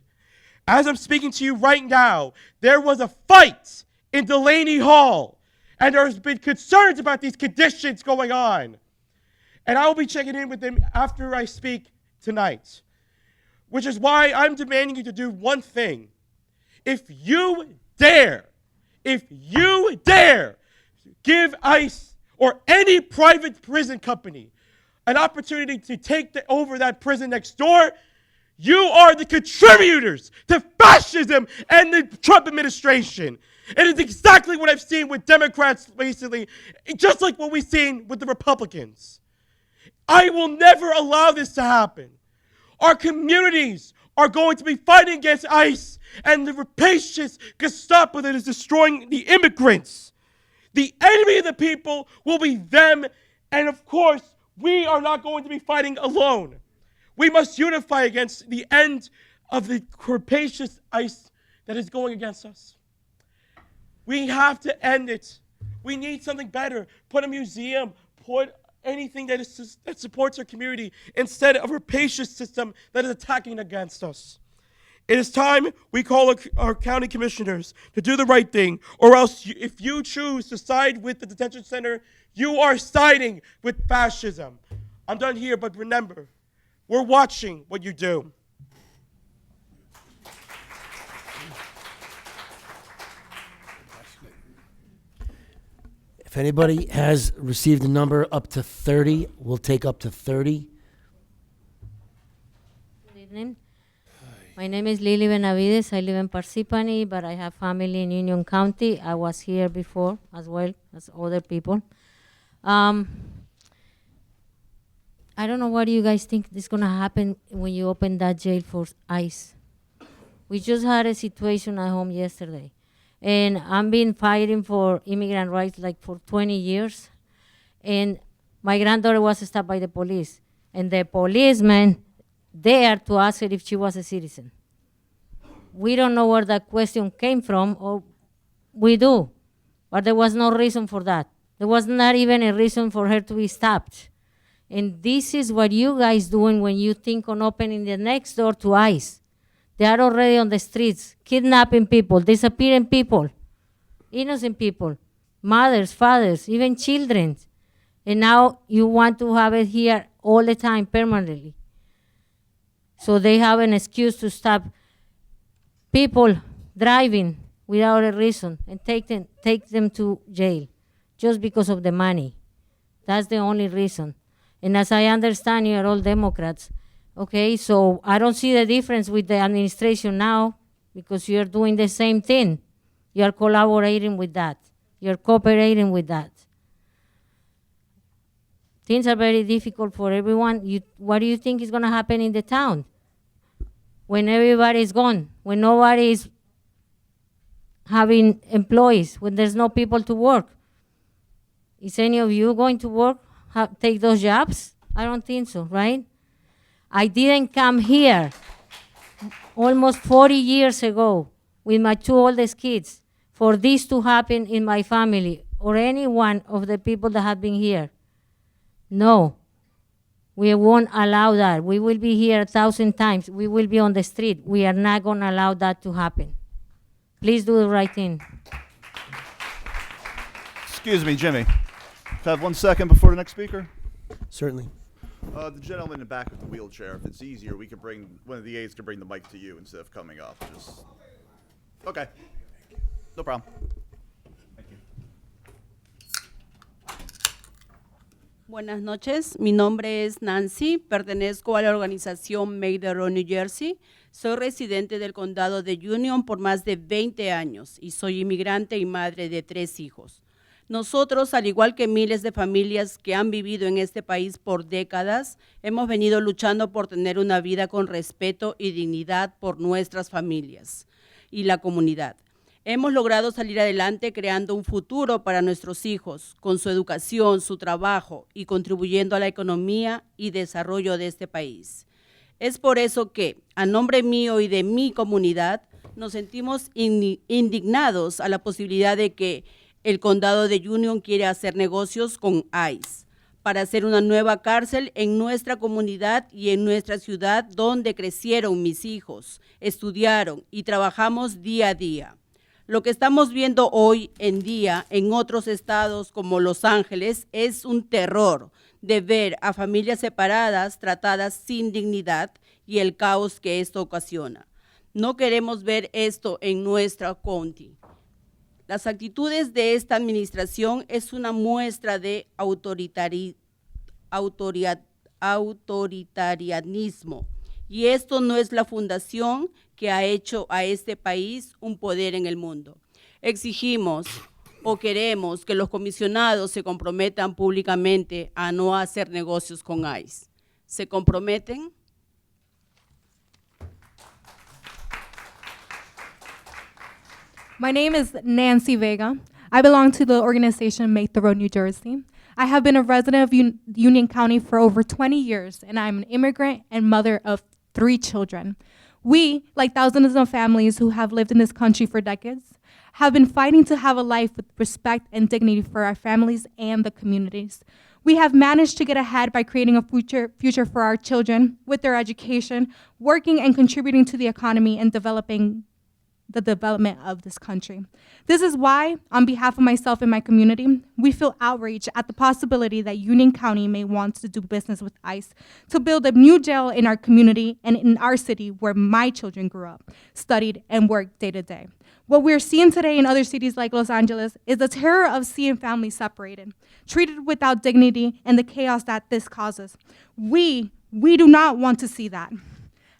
As I'm speaking to you right now, there was a fight in Delaney Hall, and there's been concerns about these conditions going on. And I will be checking in with them after I speak tonight, which is why I'm demanding you to do one thing. If you dare give ICE or any private prison company an opportunity to take over that prison next door, you are the contributors to fascism and the Trump administration. It is exactly what I've seen with Democrats recently, just like what we've seen with the Republicans. I will never allow this to happen. Our communities are going to be fighting against ICE and the rapacious Gestapo that is destroying the immigrants. The enemy of the people will be them, and of course, we are not going to be fighting alone. We must unify against the end of the rapacious ICE that is going against us. We have to end it. We need something better. Put a museum, put anything that supports our community instead of a rapacious system that is attacking against us. It is time we call our county commissioners to do the right thing, or else if you choose to side with the detention center, you are siding with fascism. I'm done here, but remember, we're watching what you do. If anybody has received a number up to 30, we'll take up to 30. Good evening. My name is Lily Benavides. I live in Parsippany, but I have family in Union County. I was here before as well as other people. I don't know what you guys think is going to happen when you open that jail for ICE. We just had a situation at home yesterday. And I've been fighting for immigrant rights like for 20 years. And my granddaughter was stopped by the police. And the policeman there to ask her if she was a citizen. We don't know where that question came from, or we do. But there was no reason for that. There was not even a reason for her to be stopped. And this is what you guys doing when you think on opening the next door to ICE. They are already on the streets, kidnapping people, disappearing people, innocent people, mothers, fathers, even children. And now you want to have it here all the time, permanently. So they have an excuse to stop people driving without a reason and take them to jail just because of the money. That's the only reason. And as I understand, you are all Democrats. Okay, so I don't see the difference with the administration now because you're doing the same thing. You're collaborating with that. You're cooperating with that. Things are very difficult for everyone. What do you think is going to happen in the town when everybody is gone, when nobody is having employees, when there's no people to work? Is any of you going to work, take those jobs? I don't think so, right? I didn't come here almost 40 years ago with my two oldest kids for this to happen in my family or any one of the people that have been here. No, we won't allow that. We will be here 1,000 times. We will be on the street. We are not going to allow that to happen. Please do the right thing. Excuse me, Jimmy. Have 1 second before the next speaker? Certainly. The gentleman in the back with the wheelchair, if it's easier, we could bring, one of the aides could bring the mic to you instead of coming up. Just, okay. No problem. Thank you. Buenas noches, mi nombre es Nancy, pertenezco a la organización Make the Road New Jersey. Soy residente del condado de Union por más de 20 años y soy inmigrante y madre de 3 hijos. Nosotros, al igual que miles de familias que han vivido en este país por décadas, hemos venido luchando por tener una vida con respeto y dignidad por nuestras familias y la comunidad. Hemos logrado salir adelante creando un futuro para nuestros hijos, con su educación, su trabajo y contribuyendo a la economía y desarrollo de este país. Es por eso que, a nombre mío y de mi comunidad, nos sentimos indignados a la posibilidad de que el condado de Union quiere hacer negocios con ICE para hacer una nueva cárcel en nuestra comunidad y en nuestra ciudad donde crecieron mis hijos, estudiaron y trabajamos día a día. Lo que estamos viendo hoy en día en otros estados como Los Ángeles es un terror de ver a familias separadas tratadas sin dignidad y el caos que esto ocasiona. No queremos ver esto en nuestra county. Las actitudes de esta administración es una muestra de autoritarianismo. Y esto no es la fundación que ha hecho a este país un poder en el mundo. Exigimos o queremos que los comisionados se comprometan públicamente a no hacer negocios con ICE. ¿Se comprometen? My name is Nancy Vega. I belong to the organization Make the Road New Jersey. I have been a resident of Union County for over 20 years, and I'm an immigrant and mother of 3 children. We, like thousands of families who have lived in this country for decades, have been fighting to have a life with respect and dignity for our families and the communities. We have managed to get ahead by creating a future for our children with their education, working and contributing to the economy and developing the development of this country. This is why, on behalf of myself and my community, we feel outraged at the possibility that Union County may want to do business with ICE to build a new jail in our community and in our city where my children grew up, studied, and worked day to day. What we're seeing today in other cities like Los Angeles is the terror of seeing families separated, treated without dignity, and the chaos that this causes. We do not want to see that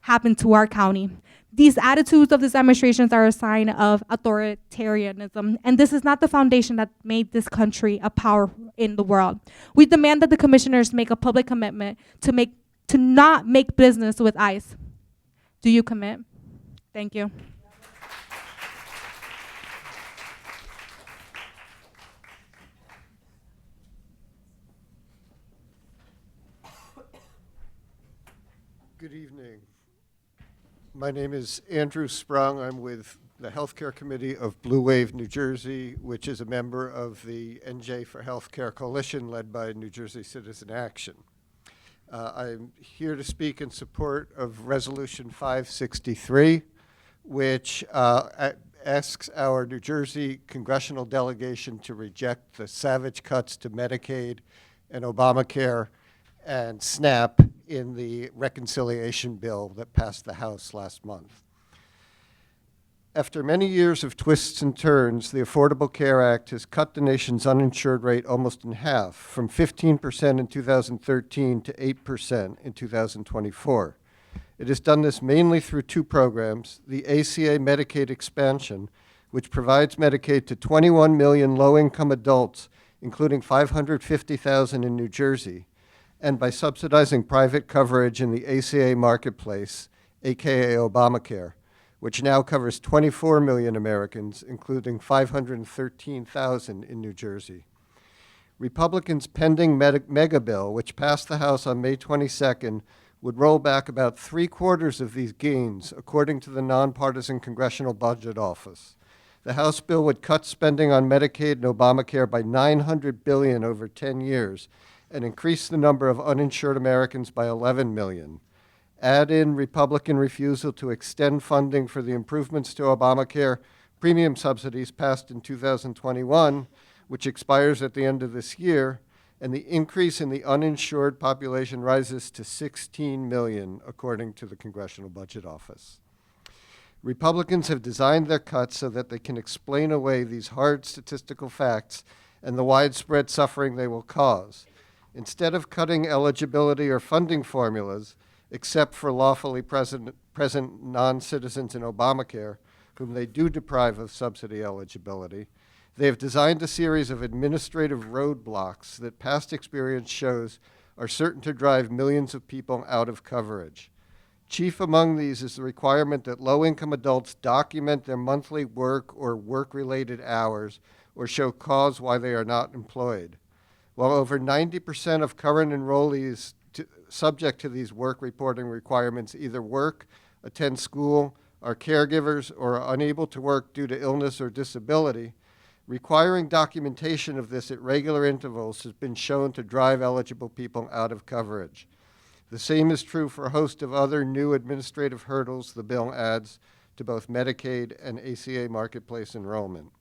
happen to our county. These attitudes of these administrations are a sign of authoritarianism, and this is not the foundation that made this country a power in the world. We demand that the commissioners make a public commitment to not make business with ICE. Do you commit? Thank you. Good evening. My name is Andrew Sprung. I'm with the Healthcare Committee of Blue Wave, New Jersey, which is a member of the NJ for Healthcare Coalition led by New Jersey Citizen Action. I'm here to speak in support of Resolution 563, which asks our New Jersey congressional delegation to reject the savage cuts to Medicaid and Obamacare and SNAP in the reconciliation bill that passed the House last month. After many years of twists and turns, the Affordable Care Act has cut the nation's uninsured rate almost in half, from 15% in 2013 to 8% in 2024. It has done this mainly through 2 programs, the ACA Medicaid expansion, which provides Medicaid to 21 million low-income adults, including 550,000 in New Jersey, and by subsidizing private coverage in the ACA marketplace, aka Obamacare, which now covers 24 million Americans, including 513,000 in New Jersey. Republicans' pending mega bill, which passed the House on May 22nd, would roll back about 3/4 of these gains, according to the Nonpartisan Congressional Budget Office. The House bill would cut spending on Medicaid and Obamacare by $900 billion over 10 years, and increase the number of uninsured Americans by 11 million. Add in Republican refusal to extend funding for the improvements to Obamacare premium subsidies passed in 2021, which expires at the end of this year, and the increase in the uninsured population rises to 16 million, according to the Congressional Budget Office. Republicans have designed their cuts so that they can explain away these hard statistical facts and the widespread suffering they will cause. Instead of cutting eligibility or funding formulas, except for lawfully present non-citizens in Obamacare, whom they do deprive of subsidy eligibility, they have designed a series of administrative roadblocks that past experience shows are certain to drive millions of people out of coverage. Chief among these is the requirement that low-income adults document their monthly work or work-related hours or show cause why they are not employed. While over 90% of current enrollees subject to these work reporting requirements either work, attend school, are caregivers, or are unable to work due to illness or disability, requiring documentation of this at regular intervals has been shown to drive eligible people out of coverage. The same is true for a host of other new administrative hurdles the bill adds to both Medicaid and ACA marketplace enrollment.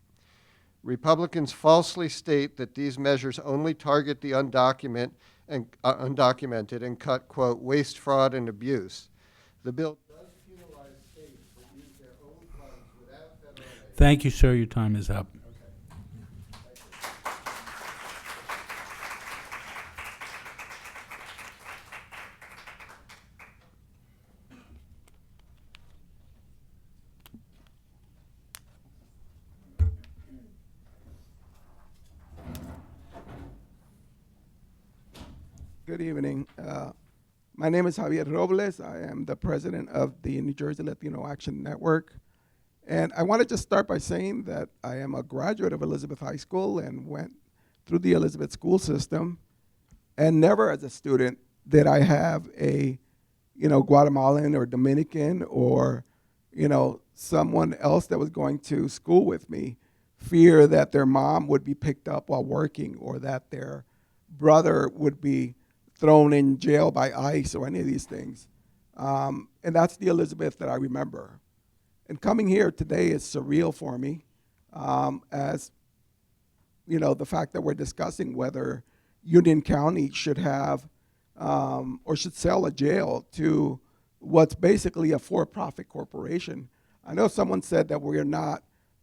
Republicans falsely state that these measures only target the undocumented and cut, quote, waste, fraud, and abuse. The bill does penalize states that use their own funds without federal aid. Thank you, sir. Your time is up. Good evening. My name is Javier Robles. I am the president of the New Jersey Latino Action Network. And I want to just start by saying that I am a graduate of Elizabeth High School and went through the Elizabeth school system. And never as a student did I have a, Guatemalan or Dominican or, someone else that was going to school with me fear that their mom would be picked up while working or that their brother would be thrown in jail by ICE or any of these things. And that's the Elizabeth that I remember. And coming here today is surreal for me, as the fact that we're discussing whether Union County should have or should sell a jail to what's basically a for-profit corporation. I know someone said that we're not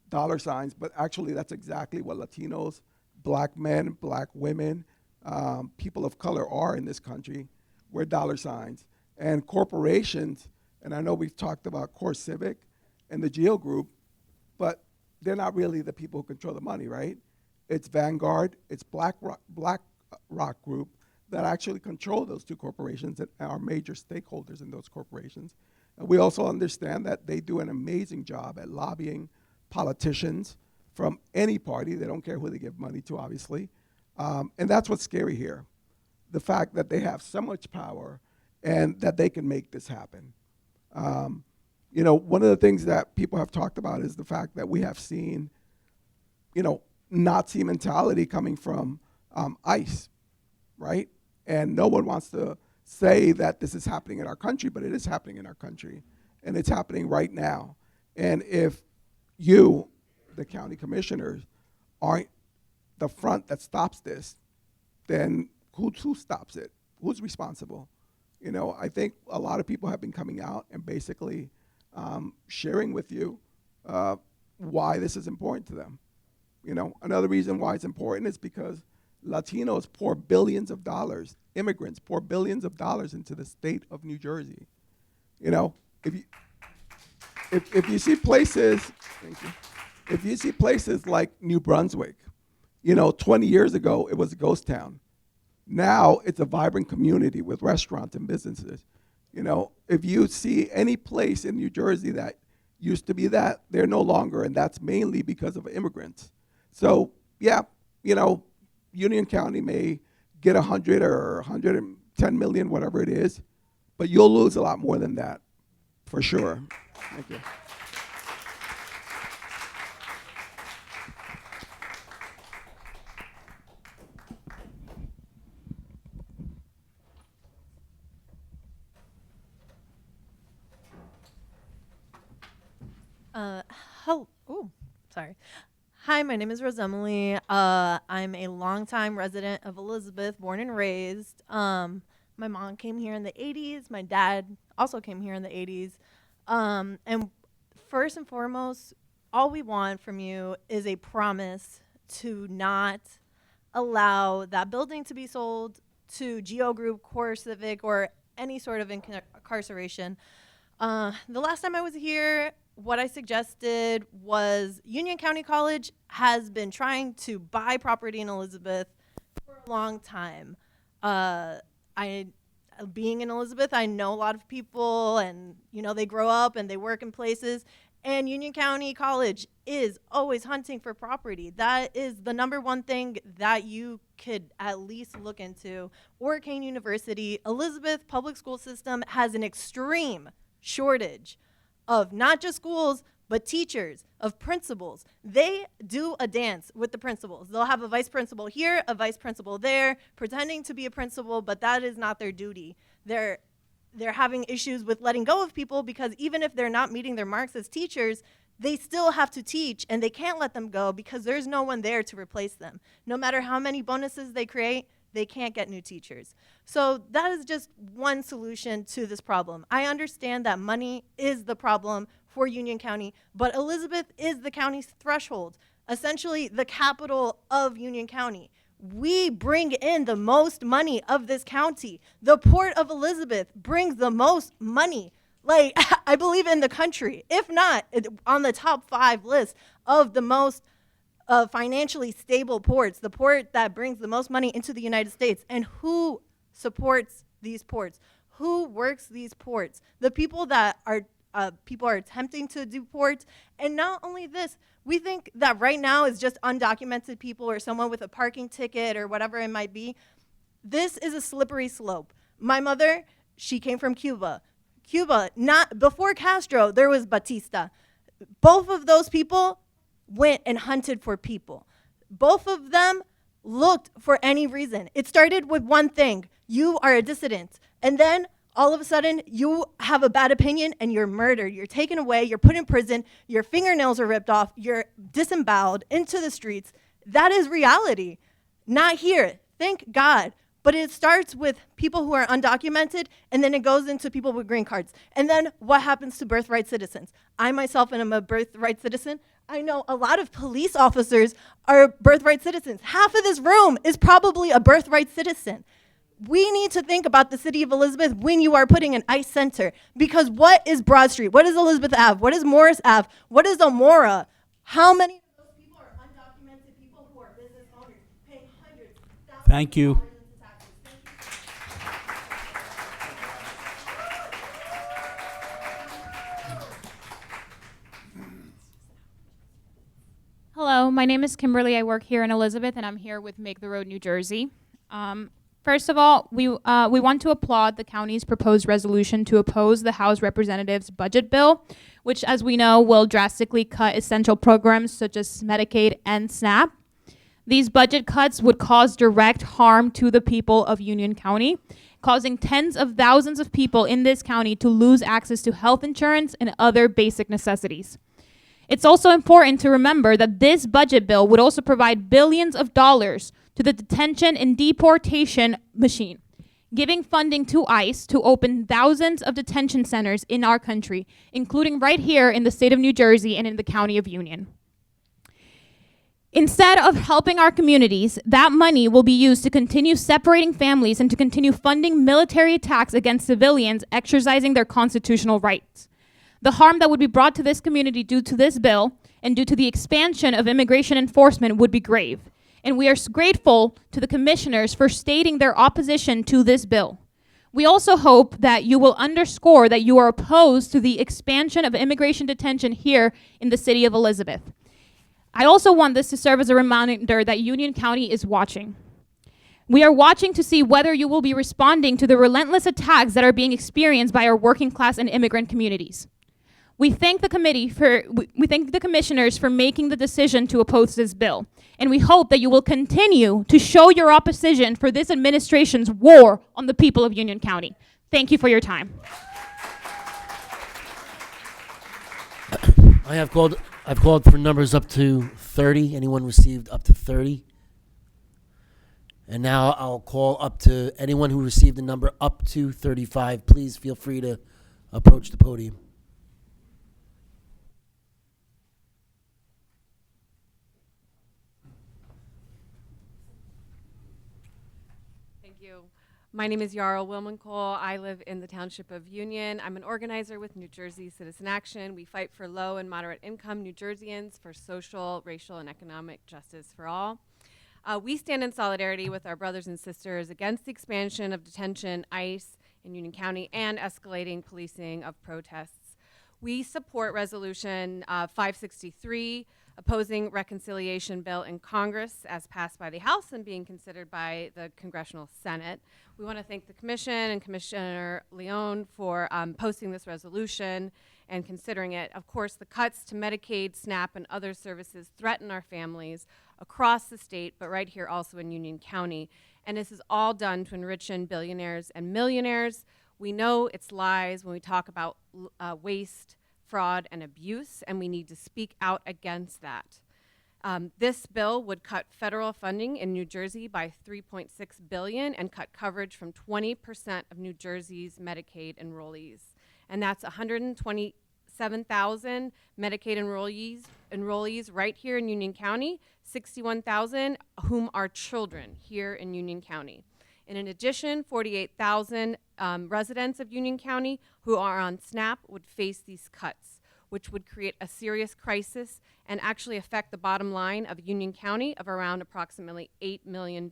dollar signs, but actually that's exactly what Latinos, black men, black women, people of color are in this country. We're dollar signs. And corporations, and I know we've talked about CoreCivic and the GEO Group, but they're not really the people who control the money, right? It's Vanguard, it's BlackRock Group that actually control those two corporations and are major stakeholders in those corporations. And we also understand that they do an amazing job at lobbying politicians from any party. They don't care who they give money to, obviously. And that's what's scary here, the fact that they have so much power and that they can make this happen. One of the things that people have talked about is the fact that we have seen, Nazi mentality coming from ICE, right? And no one wants to say that this is happening in our country, but it is happening in our country, and it's happening right now. And if you, the county commissioners, aren't the front that stops this, then who stops it? Who's responsible? I think a lot of people have been coming out and basically sharing with you why this is important to them. Another reason why it's important is because Latinos pour billions of dollars, immigrants pour billions of dollars into the state of New Jersey. If you see places, thank you. If you see places like New Brunswick, 20 years ago, it was a ghost town. Now it's a vibrant community with restaurants and businesses. If you see any place in New Jersey that used to be that, they're no longer, and that's mainly because of immigrants. So, yeah, Union County may get 100 or 110 million, whatever it is, but you'll lose a lot more than that, for sure. Thank you. Hi, my name is Rose Emily. I'm a longtime resident of Elizabeth, born and raised. My mom came here in the 80s. My dad also came here in the 80s. And first and foremost, all we want from you is a promise to not allow that building to be sold to Geo Group, Core Civic, or any sort of incarceration. The last time I was here, what I suggested was Union County College has been trying to buy property in Elizabeth for a long time. Being in Elizabeth, I know a lot of people, and they grow up and they work in places. And Union County College is always hunting for property. That is the number one thing that you could at least look into. Or Kane University, Elizabeth public school system has an extreme shortage of not just schools, but teachers, of principals. They do a dance with the principals. They'll have a vice principal here, a vice principal there, pretending to be a principal, but that is not their duty. They're having issues with letting go of people because even if they're not meeting their marks as teachers, they still have to teach, and they can't let them go because there's no one there to replace them. No matter how many bonuses they create, they can't get new teachers. So that is just one solution to this problem. I understand that money is the problem for Union County, but Elizabeth is the county's threshold, essentially the capital of Union County. We bring in the most money of this county. The Port of Elizabeth brings the most money, I believe, in the country, if not on the top 5 list of the most financially stable ports, the port that brings the most money into the United States. And who supports these ports? Who works these ports? The people that are attempting to do ports. And not only this, we think that right now is just undocumented people or someone with a parking ticket or whatever it might be. This is a slippery slope. My mother, she came from Cuba. Not before Castro, there was Batista. Both of those people went and hunted for people. Both of them looked for any reason. It started with one thing: you are a dissident. And then all of a sudden, you have a bad opinion and you're murdered. You're taken away, you're put in prison, your fingernails are ripped off, you're disemboweled into the streets. That is reality. Not here, thank God. But it starts with people who are undocumented, and then it goes into people with green cards. And then what happens to birthright citizens? I myself am a birthright citizen. I know a lot of police officers are birthright citizens. Half of this room is probably a birthright citizen. We need to think about the city of Elizabeth when you are putting an ICE center. Because what is Broad Street? What is Elizabeth Ave? What is Morris Ave? What is Elmora? How many of those people are undocumented people who are business owners paying hundreds, thousands Thank you. of dollars into taxes? Hello, my name is Kimberly. I work here in Elizabeth, and I'm here with Make the Road New Jersey. First of all, we want to applaud the county's proposed resolution to oppose the House Representatives' budget bill, which, as we know, will drastically cut essential programs such as Medicaid and SNAP. These budget cuts would cause direct harm to the people of Union County, causing tens of thousands of people in this county to lose access to health insurance and other basic necessities. It's also important to remember that this budget bill would also provide billions of dollars to the detention and deportation machine, giving funding to ICE to open thousands of detention centers in our country, including right here in the state of New Jersey and in the county of Union. Instead of helping our communities, that money will be used to continue separating families and to continue funding military attacks against civilians exercising their constitutional rights. The harm that would be brought to this community due to this bill and due to the expansion of immigration enforcement would be grave. And we are grateful to the commissioners for stating their opposition to this bill. We also hope that you will underscore that you are opposed to the expansion of immigration detention here in the city of Elizabeth. I also want this to serve as a reminder that Union County is watching. We are watching to see whether you will be responding to the relentless attacks that are being experienced by our working class and immigrant communities. We thank the commissioners for making the decision to oppose this bill, and we hope that you will continue to show your opposition for this administration's war on the people of Union County. Thank you for your time. I've called for numbers up to 30. Anyone received up to 30? And now I'll call up to anyone who received a number up to 35. Please feel free to approach the podium. Thank you. My name is Yarl Wilmancole. I live in the township of Union. I'm an organizer with New Jersey Citizen Action. We fight for low and moderate income New Jerseyans for social, racial, and economic justice for all. We stand in solidarity with our brothers and sisters against the expansion of detention, ICE in Union County, and escalating policing of protests. We support Resolution 563, opposing reconciliation bill in Congress as passed by the House and being considered by the Congressional Senate. We want to thank the Commission and Commissioner Leone for posting this resolution and considering it. Of course, the cuts to Medicaid, SNAP, and other services threaten our families across the state, but right here also in Union County. And this is all done to enrich billionaires and millionaires. We know it's lies when we talk about waste, fraud, and abuse, and we need to speak out against that. This bill would cut federal funding in New Jersey by $3.6 billion and cut coverage from 20% of New Jersey's Medicaid enrollees. And that's 127,000 Medicaid enrollees right here in Union County, 61,000 whom are children here in Union County. And in addition, 48,000 residents of Union County who are on SNAP would face these cuts, which would create a serious crisis and actually affect the bottom line of Union County of around approximately $8 million.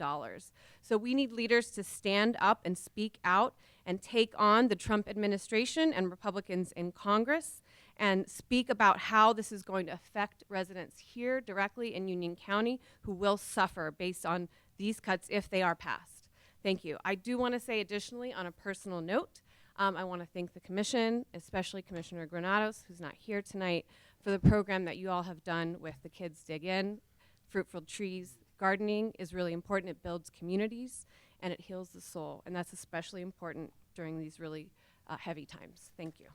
So we need leaders to stand up and speak out and take on the Trump administration and Republicans in Congress and speak about how this is going to affect residents here directly in Union County who will suffer based on these cuts if they are passed. Thank you. I do want to say additionally on a personal note, I want to thank the Commission, especially Commissioner Granados, who's not here tonight, for the program that you all have done with the Kids Dig In. Fruitful Trees gardening is really important. It builds communities and it heals the soul, and that's especially important during these really heavy times. Thank you.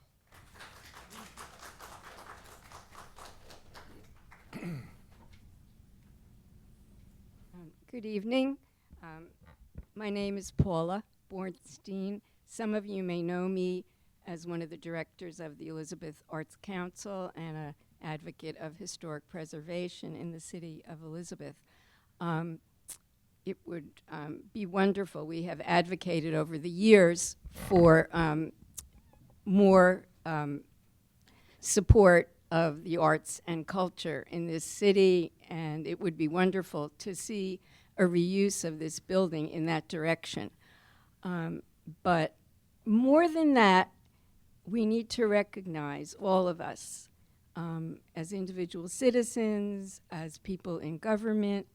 Good evening. My name is Paula Bornstein. Some of you may know me as one of the directors of the Elizabeth Arts Council and an advocate of historic preservation in the city of Elizabeth. It would be wonderful. We have advocated over the years for more support of the arts and culture in this city, and it would be wonderful to see a reuse of this building in that direction. But more than that, we need to recognize, all of us, as individual citizens, as people in government,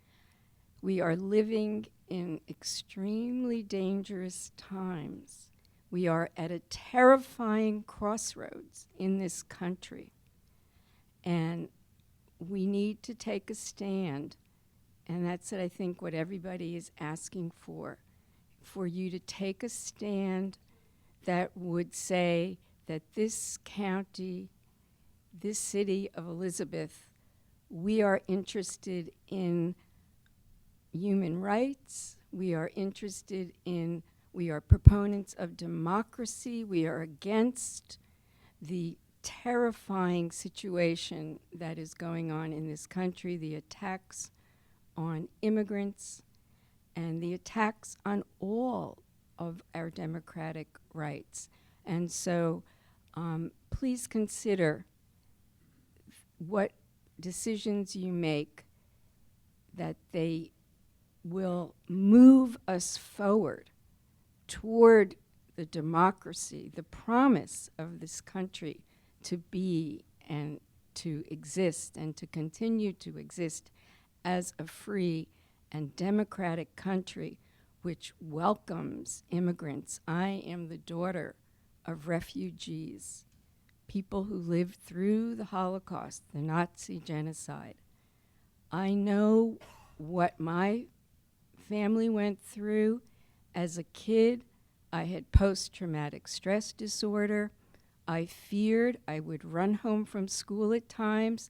we are living in extremely dangerous times. We are at a terrifying crossroads in this country. And we need to take a stand. And that's, I think, what everybody is asking for you to take a stand that would say that this county, this city of Elizabeth, we are interested in human rights, we are proponents of democracy, we are against the terrifying situation that is going on in this country, the attacks on immigrants, and the attacks on all of our democratic rights. And so please consider what decisions you make, that they will move us forward toward the democracy, the promise of this country to be and to exist and to continue to exist as a free and democratic country which welcomes immigrants. I am the daughter of refugees, people who lived through the Holocaust, the Nazi genocide. I know what my family went through. As a kid, I had post-traumatic stress disorder. I feared I would run home from school at times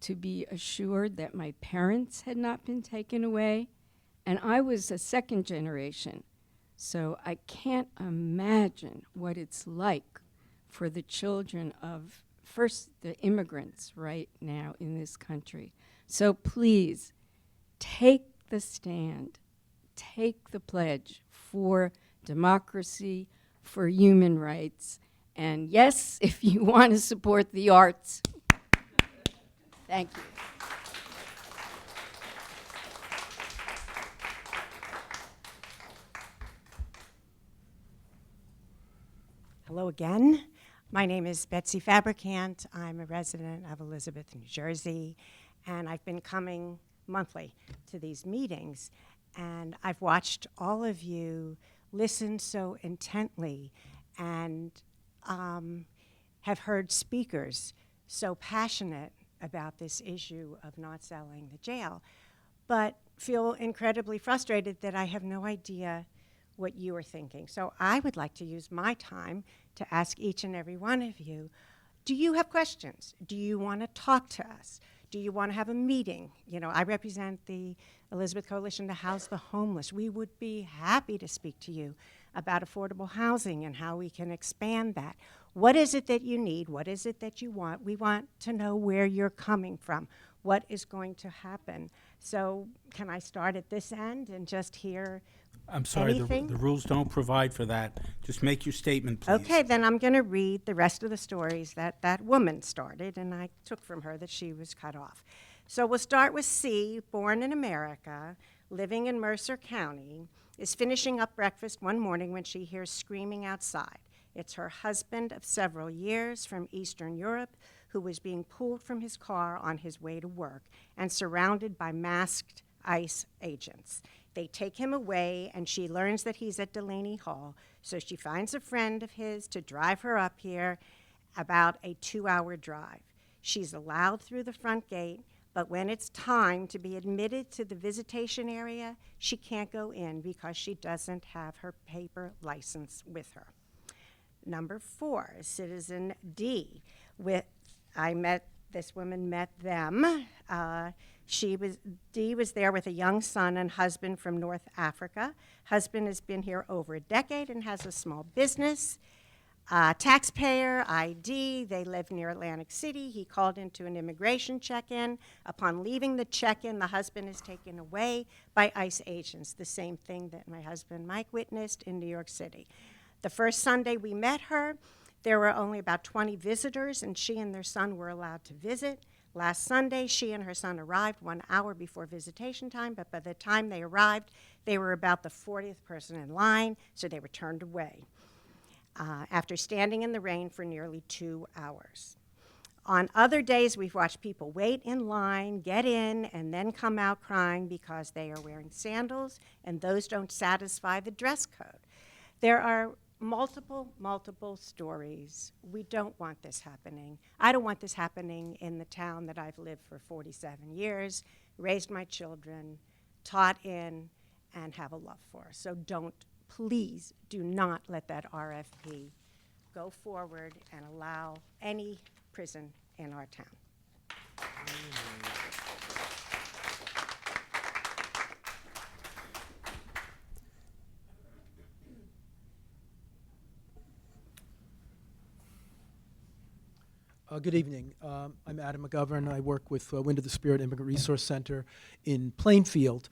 to be assured that my parents had not been taken away. And I was a second generation, so I can't imagine what it's like for the children of, first, the immigrants right now in this country. So please, take the stand, take the pledge for democracy, for human rights. And yes, if you want to support the arts, thank you. Hello again. My name is Betsy Fabricant. I'm a resident of Elizabeth, New Jersey, and I've been coming monthly to these meetings. And I've watched all of you listen so intently and have heard speakers so passionate about this issue of not selling the jail, but feel incredibly frustrated that I have no idea what you are thinking. So I would like to use my time to ask each and every one of you, do you have questions? Do you want to talk to us? Do you want to have a meeting? You know, I represent the Elizabeth Coalition to House the Homeless. We would be happy to speak to you about affordable housing and how we can expand that. What is it that you need? What is it that you want? We want to know where you're coming from. What is going to happen? So can I start at this end and just hear I'm sorry, the anything? rules don't provide for that. Just make your statement, please. Okay, then I'm going to read the rest of the stories that that woman started, and I took from her that she was cut off. So we'll start with C, born in America, living in Mercer County, is finishing up breakfast one morning when she hears screaming outside. It's her husband of several years from Eastern Europe who was being pulled from his car on his way to work and surrounded by masked ICE agents. They take him away, and she learns that he's at Delaney Hall, so she finds a friend of his to drive her up here, about a 2-hour drive. She's allowed through the front gate, but when it's time to be admitted to the visitation area, she can't go in because she doesn't have her paper license with her. Number 4, citizen D. This woman met them. Dee was there with a young son and husband from North Africa. Husband has been here over a decade and has a small business. Taxpayer ID, they live near Atlantic City. He called into an immigration check-in. Upon leaving the check-in, the husband is taken away by ICE agents, the same thing that my husband Mike witnessed in New York City. The first Sunday we met her, there were only about 20 visitors, and she and their son were allowed to visit. Last Sunday, she and her son arrived 1 hour before visitation time, but by the time they arrived, they were about the 40th person in line, so they were turned away after standing in the rain for nearly 2 hours. On other days, we've watched people wait in line, get in, and then come out crying because they are wearing sandals, and those don't satisfy the dress code. There are multiple stories. We don't want this happening. I don't want this happening in the town that I've lived for 47 years, raised my children, taught in, and have a love for. So please do not let that RFP go forward and allow any prison in our town. Good evening. I'm Adam McGovern. I work with Wind of the Spirit Immigrant Resource Center in Plainfield,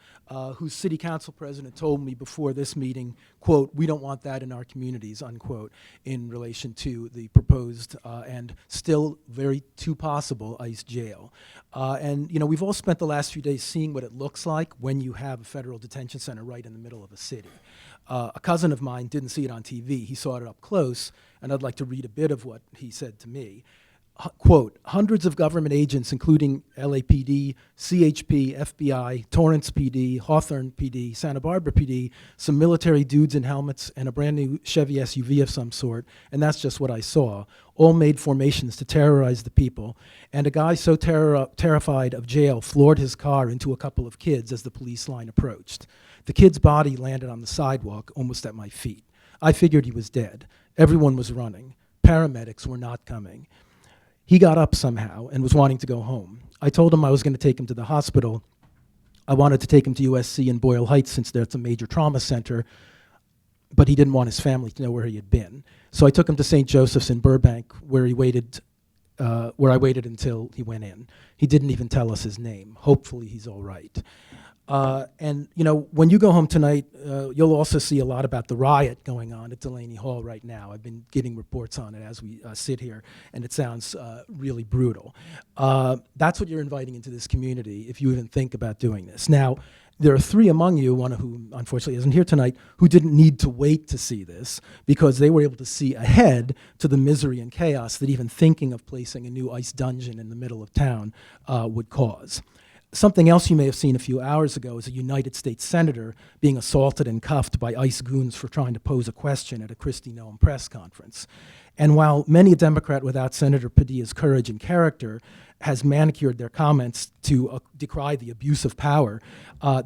whose city council president told me before this meeting, quote, "We don't want that in our communities," unquote, in relation to the proposed and still very too possible ICE jail. And, you know, we've all spent the last few days seeing what it looks like when you have a federal detention center right in the middle of a city. A cousin of mine didn't see it on TV. He saw it up close, and I'd like to read a bit of what he said to me. Quote, "Hundreds of government agents, including LAPD, CHP, FBI, Torrance PD, Hawthorne PD, Santa Barbara PD, some military dudes in helmets, and a brand new Chevy SUV of some sort, and that's just what I saw, all made formations to terrorize the people, and a guy so terrified of jail floored his car into a couple of kids as the police line approached. The kid's body landed on the sidewalk almost at my feet. I figured he was dead. Everyone was running. Paramedics were not coming. He got up somehow and was wanting to go home. I told him I was going to take him to the hospital. I wanted to take him to USC in Boyle Heights since that's a major trauma center, but he didn't want his family to know where he had been. So I took him to St. Joseph's in Burbank, where I waited until he went in. He didn't even tell us his name. Hopefully he's all right. And, you know, when you go home tonight, you'll also see a lot about the riot going on at Delaney Hall right now. I've been getting reports on it as we sit here, and it sounds really brutal. That's what you're inviting into this community if you even think about doing this. Now, there are three among you, one who unfortunately isn't here tonight, who didn't need to wait to see this because they were able to see ahead to the misery and chaos that even thinking of placing a new ICE dungeon in the middle of town would cause. Something else you may have seen a few hours ago is a United States senator being assaulted and cuffed by ICE goons for trying to pose a question at a Kristi Noem press conference. And while many a Democrat without Senator Padilla's courage and character has manicured their comments to decry the abuse of power,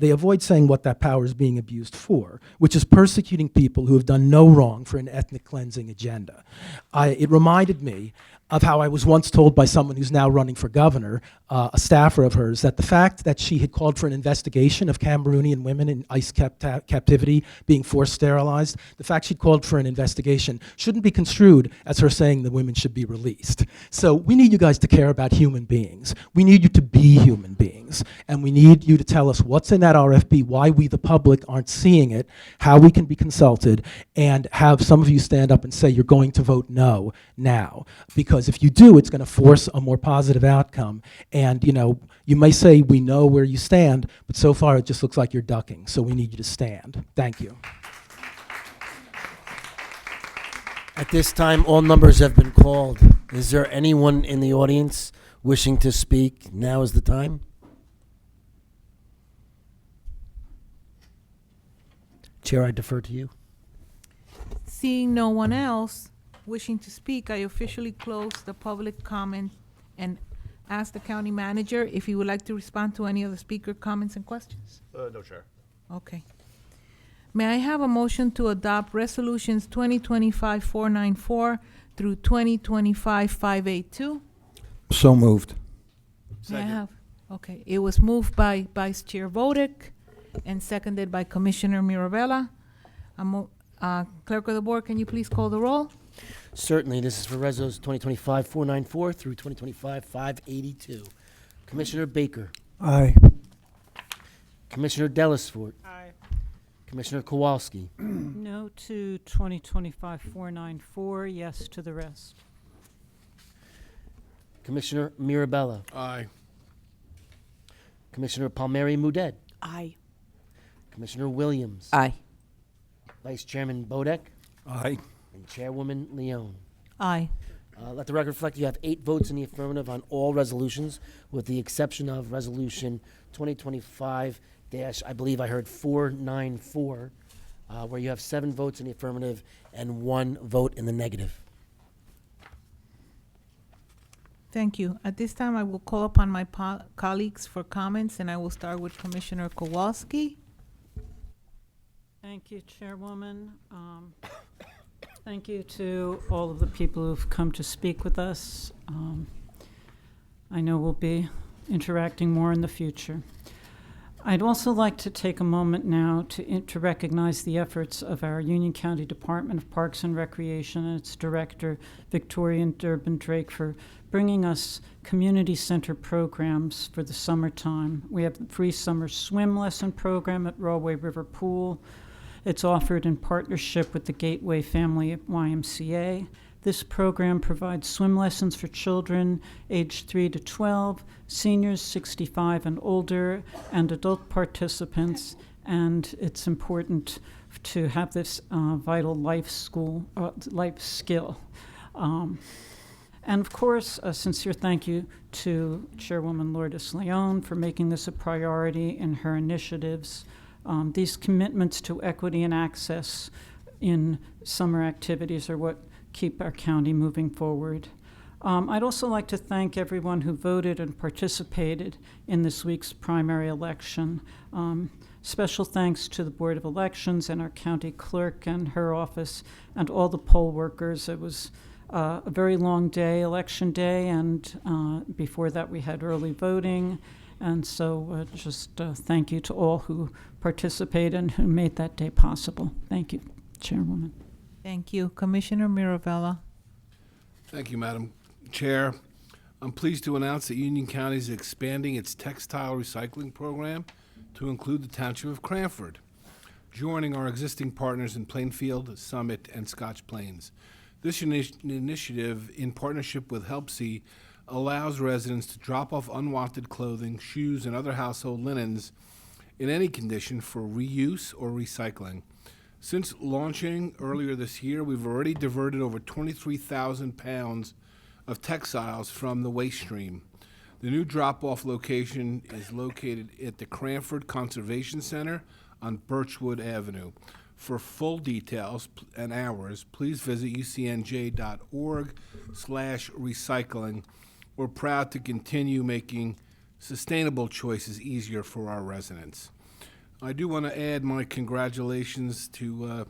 they avoid saying what that power is being abused for, which is persecuting people who have done no wrong for an ethnic cleansing agenda. It reminded me of how I was once told by someone who's now running for governor, a staffer of hers, that the fact that she had called for an investigation of Cameroonian women in ICE captivity being forced sterilized, the fact she'd called for an investigation shouldn't be construed as her saying the women should be released. So we need you guys to care about human beings. We need you to be human beings. And we need you to tell us what's in that RFP, why we, the public, aren't seeing it, how we can be consulted, and have some of you stand up and say you're going to vote no now. Because if you do, it's going to force a more positive outcome. And, you know, you may say we know where you stand, but so far it just looks like you're ducking. So we need you to stand. Thank you. At this time, all numbers have been called. Is there anyone in the audience wishing to speak? Now is the time. Chair, I defer to you. Seeing no one else wishing to speak, I officially close the public comment and ask the county manager if he would like to respond to any of the speaker comments and questions. No, Chair. Okay. May I have a motion to adopt resolutions 2025-494 through 2025-582? So moved. May I have? Okay. It was moved by Vice Chair Vodek and seconded by Commissioner Mirabella. Clerk of the Board, can you please call the roll? Certainly. This is for Resolution 2025-494 through 2025-582. Commissioner Baker. Aye. Commissioner Dellisfort. Aye. Commissioner Kowalski. No to 2025-494, yes to the rest. Commissioner Mirabella. Aye. Commissioner Palmieri Mudet. Aye. Commissioner Williams. Aye. Vice Chairman Bodek. Aye. And Chairwoman Leone. Aye. Let the record reflect you have 8 votes in the affirmative on all resolutions, with the exception of Resolution 2025 I believe I heard 494, where you have 7 votes in the affirmative and 1 vote in the negative. Thank you. At this time, I will call upon my colleagues for comments, and I will start with Commissioner Kowalski. Thank you, Chairwoman. Thank you to all of the people who've come to speak with us. I know we'll be interacting more in the future. I'd also like to take a moment now to recognize the efforts of our Union County Department of Parks and Recreation and its director, Victoria Durbin Drake, for bringing us community center programs for the summertime. We have the free summer swim lesson program at Rawway River Pool. It's offered in partnership with the Gateway Family at YMCA. This program provides swim lessons for children aged 3 to 12, seniors 65 and older, and adult participants. And it's important to have this vital life skill. And of course, a sincere thank you to Chairwoman Lourdes Leone for making this a priority in her initiatives. These commitments to equity and access in summer activities are what keep our county moving forward. I'd also like to thank everyone who voted and participated in this week's primary election. Special thanks to the Board of Elections and our county clerk and her office and all the poll workers. It was a very long day, election day, and before that we had early voting. And so thank you to all who participated and who made that day possible. Thank you, Chairwoman. Thank you. Commissioner Mirabella. Thank you, Madam Chair. I'm pleased to announce that Union County is expanding its textile recycling program to include the Township of Cranford, joining our existing partners in Plainfield, Summit, and Scotch Plains. This initiative, in partnership with HelpSee, allows residents to drop off unwanted clothing, shoes, and other household linens in any condition for reuse or recycling. Since launching earlier this year, we've already diverted over 23,000 pounds of textiles from the waste stream. The new drop-off location is located at the Cranford Conservation Center on Birchwood Avenue. For full details and hours, please visit ucnj.org/recycling. We're proud to continue making sustainable choices easier for our residents. I do want to add my congratulations to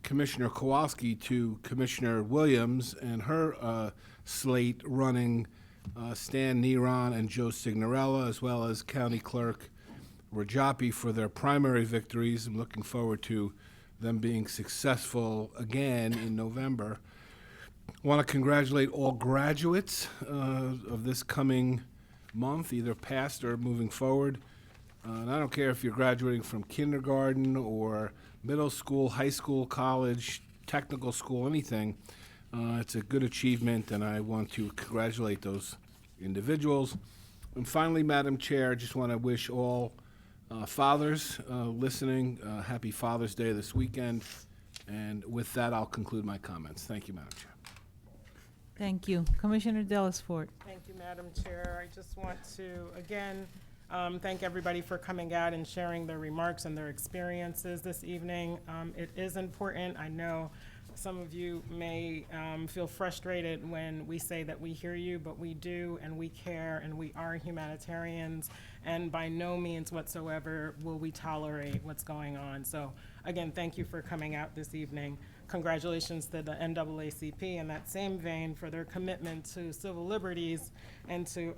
Commissioner Kowalski, to Commissioner Williams and her slate running Stan Neron and Joe Signorella, as well as County Clerk Rajapi for their primary victories. I'm looking forward to them being successful again in November. I want to congratulate all graduates of this coming month, either past or moving forward. And I don't care if you're graduating from kindergarten or middle school, high school, college, technical school, anything. It's a good achievement, and I want to congratulate those individuals. And finally, Madam Chair, I just want to wish all fathers listening happy Father's Day this weekend. And with that, I'll conclude my comments. Thank you, Madam Chair. Thank you. Commissioner Dellisfort. Thank you, Madam Chair. I just want to, again, thank everybody for coming out and sharing their remarks and their experiences this evening. It is important. I know some of you may feel frustrated when we say that we hear you, but we do, and we care, and we are humanitarians, and by no means whatsoever will we tolerate what's going on. So again, thank you for coming out this evening. Congratulations to the NAACP in that same vein for their commitment to civil liberties and to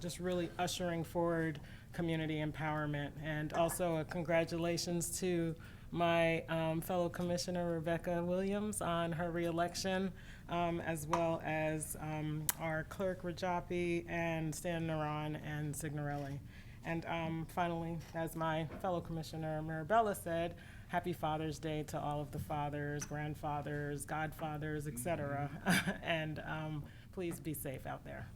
just really ushering forward community empowerment. And also a congratulations to my fellow Commissioner Rebecca Williams on her reelection, as well as our Clerk Rajapi and Stan Neron and Signorelli. And finally, as my fellow Commissioner Mirabella said, Happy Father's Day to all of the fathers, grandfathers, godfathers, etc. And please be safe out there.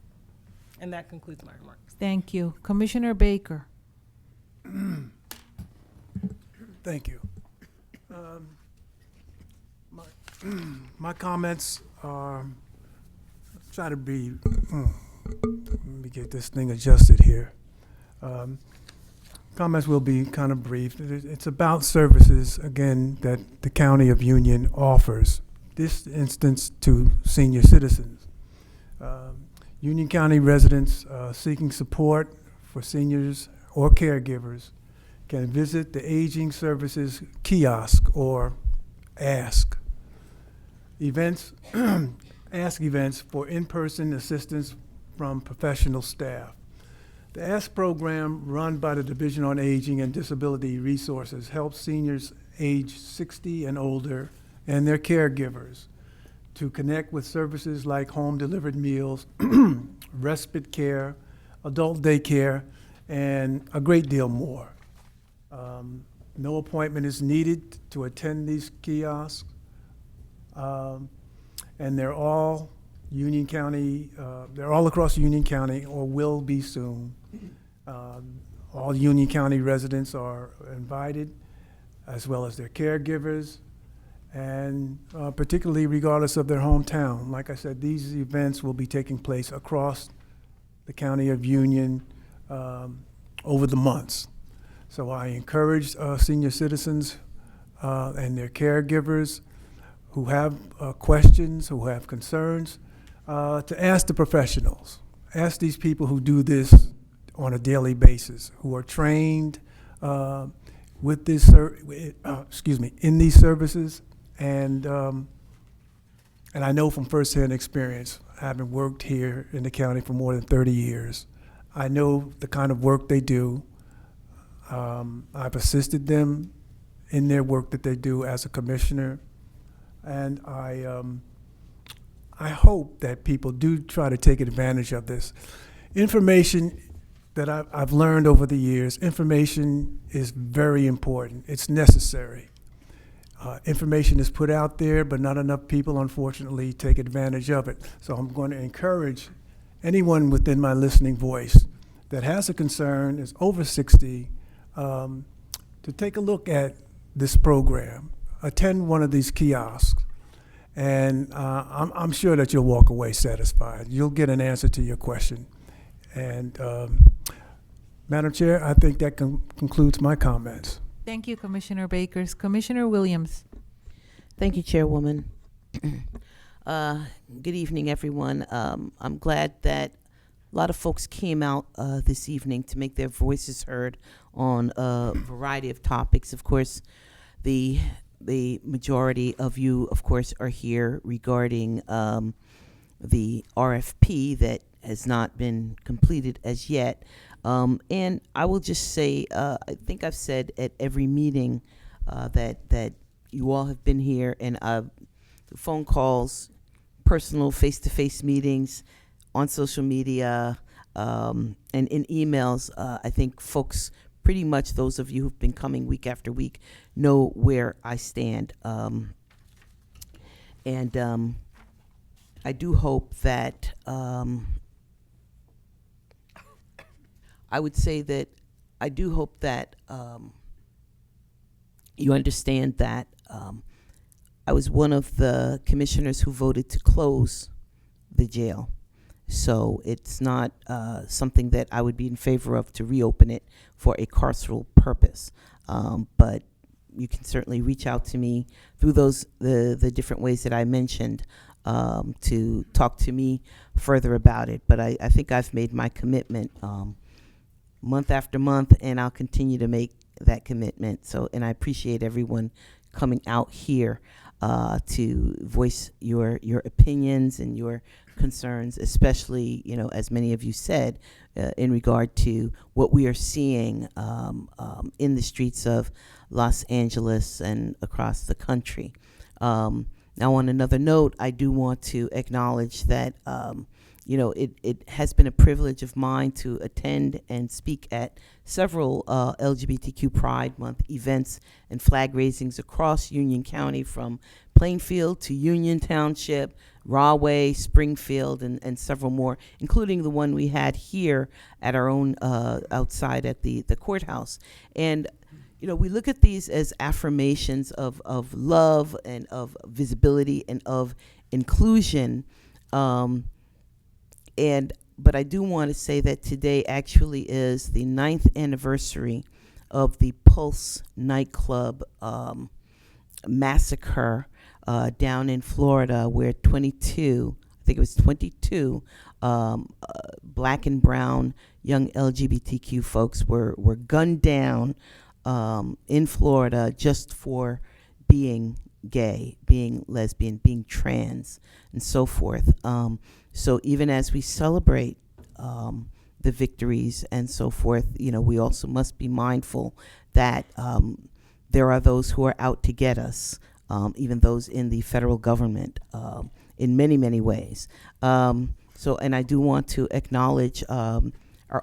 And that concludes my remarks. Thank you. Commissioner Baker. Thank you. My comments are, try to be, let me get this thing adjusted here. Comments will be kind of brief. It's about services, again, that the County of Union offers, this instance to senior citizens. Union County residents seeking support for seniors or caregivers can visit the Aging Services Kiosk or ASK events, ASK events for in-person assistance from professional staff. The ASK program, run by the Division on Aging and Disability Resources, helps seniors age 60 and older and their caregivers to connect with services like home-delivered meals, respite care, adult daycare, and a great deal more. No appointment is needed to attend these kiosks, and they're all Union County, they're all across Union County or will be soon. All Union County residents are invited, as well as their caregivers, and particularly regardless of their hometown. Like I said, these events will be taking place across the County of Union over the months. So I encourage senior citizens and their caregivers who have questions, who have concerns, to ask the professionals. Ask these people who do this on a daily basis, who are trained with this, in these services, and I know from firsthand experience, having worked here in the county for more than 30 years, I know the kind of work they do. I've assisted them in their work that they do as a commissioner, and I hope that people do try to take advantage of this. Information that I've learned over the years, information is very important. It's necessary. Information is put out there, but not enough people, unfortunately, take advantage of it. So I'm going to encourage anyone within my listening voice that has a concern, is over 60, to take a look at this program. Attend one of these kiosks, and I'm sure that you'll walk away satisfied. You'll get an answer to your question. And Madam Chair, I think that concludes my comments. Thank you, Commissioner Bakers. Commissioner Williams. Thank you, Chairwoman. Good evening, everyone. I'm glad that a lot of folks came out this evening to make their voices heard on a variety of topics. Of course, the majority of you, of course, are here regarding the RFP that has not been completed as yet. And I will just say, I think I've said at every meeting that you all have been here, and phone calls, personal face-to-face meetings, on social media, and in emails. I think folks, pretty much those of you who've been coming week after week, know where I stand. And I do hope that I would say that I do hope that you understand that I was one of the commissioners who voted to close the jail. So it's not something that I would be in favor of to reopen it for a carceral purpose. But you can certainly reach out to me through the different ways that I mentioned to talk to me further about it. But I think I've made my commitment month after month, and I'll continue to make that commitment. So, and I appreciate everyone coming out here to voice your opinions and your concerns, especially, you know, as many of you said, in regard to what we are seeing in the streets of Los Angeles and across the country. Now, on another note, I do want to acknowledge that you know, it has been a privilege of mine to attend and speak at several LGBTQ Pride Month events and flag raisings across Union County, from Plainfield to Union Township, Rahway, Springfield, and several more, including the one we had here at our own outside at the courthouse. And you know, we look at these as affirmations of love and of visibility and of inclusion. But I do want to say that today actually is the 9th anniversary of the Pulse nightclub massacre down in Florida, where 22 black and brown young LGBTQ folks were gunned down in Florida just for being gay, being lesbian, being trans, and so forth. So even as we celebrate the victories and so forth, you know, we also must be mindful that there are those who are out to get us, even those in the federal government, in many, many ways. So, and I do want to acknowledge our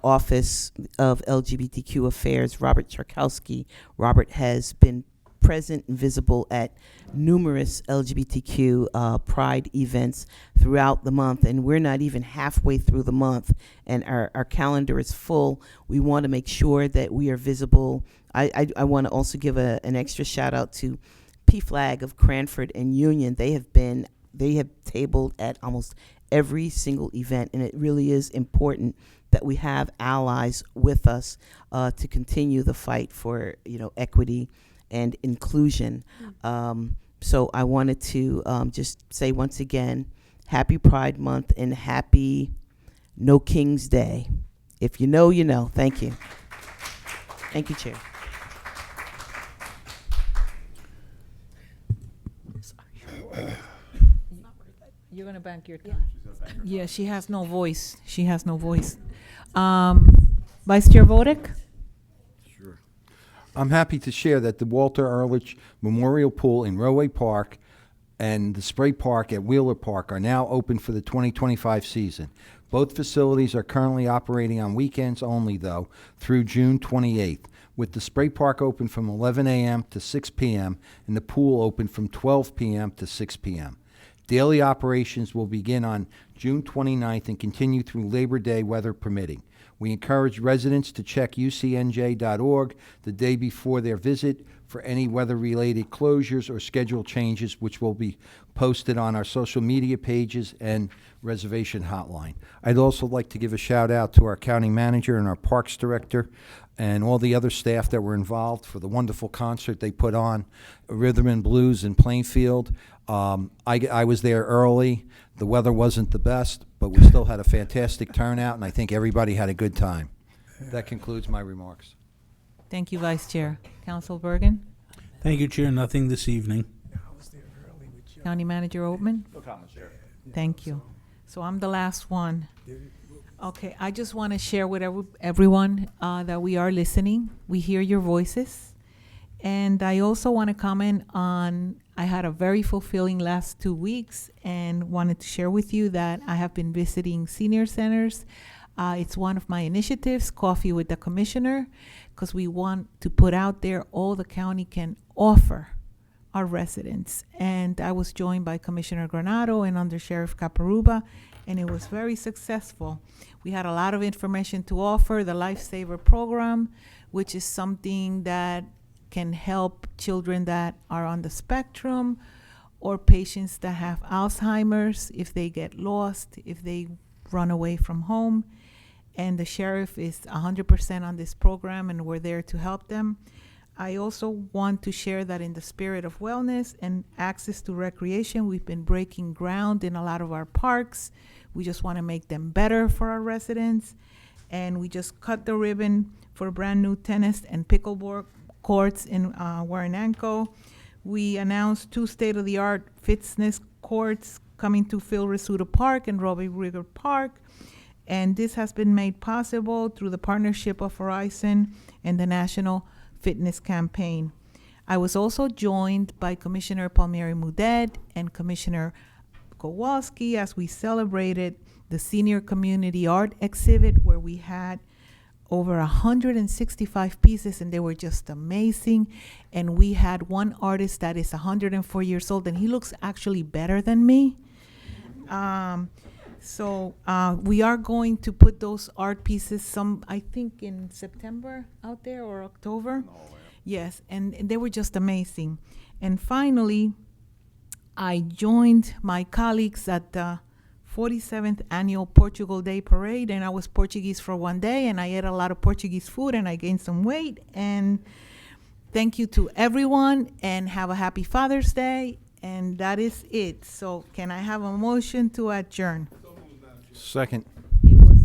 Office of LGBTQ Affairs, Robert Charkowski. Robert has been present and visible at numerous LGBTQ Pride events throughout the month, and we're not even halfway through the month, and our calendar is full. We want to make sure that we are visible. I want to also give an extra shout out to PFLAG of Cranford and Union. They have tabled at almost every single event, and it really is important that we have allies with us to continue the fight for, you know, equity and inclusion. So I wanted to just say once again, happy Pride Month and happy No King's Day. If you know, you know. Thank you. Thank you, Chair. You're going to bank your time. Yeah, she has no voice. She has no voice. Vice Chair Vodik? I'm happy to share that the Walter Ehrlich Memorial Pool in Roe Park and the Spray Park at Wheeler Park are now open for the 2025 season. Both facilities are currently operating on weekends only, though, through June 28th, with the Spray Park open from 11 a.m. to 6 p.m. and the pool open from 12 p.m. to 6 p.m. Daily operations will begin on June 29th and continue through Labor Day, weather permitting. We encourage residents to check ucnj.org the day before their visit for any weather-related closures or schedule changes, which will be posted on our social media pages and reservation hotline. I'd also like to give a shout-out to our county manager and our parks director and all the other staff that were involved for the wonderful concert they put on, Rhythm and Blues in Plainfield. I was there early. The weather wasn't the best, but we still had a fantastic turnout, and I think everybody had a good time. That concludes my remarks. Thank you, Vice Chair. Council Bergen? Thank you, Chair. Nothing this evening. County Manager Oatman? No comments, Chair. Thank you. So I'm the last one. Okay, I just want to share with everyone that we are listening. We hear your voices. And I also want to comment on, I had a very fulfilling last 2 weeks and wanted to share with you that I have been visiting senior centers. It's one of my initiatives, Coffee with the Commissioner, because we want to put out there all the county can offer our residents. And I was joined by Commissioner Granado and Under Sheriff Caparuba, and it was very successful. We had a lot of information to offer, the Lifesaver program, which is something that can help children that are on the spectrum or patients that have Alzheimer's if they get lost, if they run away from home. And the sheriff is 100% on this program, and we're there to help them. I also want to share that in the spirit of wellness and access to recreation, we've been breaking ground in a lot of our parks. We just want to make them better for our residents. And we just cut the ribbon for brand new tennis and pickleball courts in Warananco. We announced 2 state-of-the-art fitness courts coming to Phil Risuta Park and Robbie Rigger Park. And this has been made possible through the partnership of Verizon and the National Fitness Campaign. I was also joined by Commissioner Palmieri Mudet and Commissioner Kowalski as we celebrated the Senior Community Art Exhibit, where we had over 165 pieces, and they were just amazing. And we had one artist that is 104 years old, and he looks actually better than me. So we are going to put those art pieces, I think in September out there or October. Oh, yeah. Yes, and they were just amazing. And finally, I joined my colleagues at the 47th Annual Portugal Day Parade, and I was Portuguese for one day, and I ate a lot of Portuguese food, and I gained some weight. And thank you to everyone, and have a happy Father's Day, and that is it. So can I have a motion to adjourn? Second. It was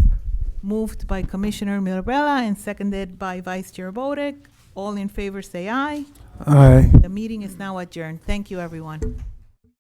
moved by Commissioner Mirabella and seconded by Vice Chair Bodek. All in favor say aye. Aye. The meeting is now adjourned. Thank you, everyone.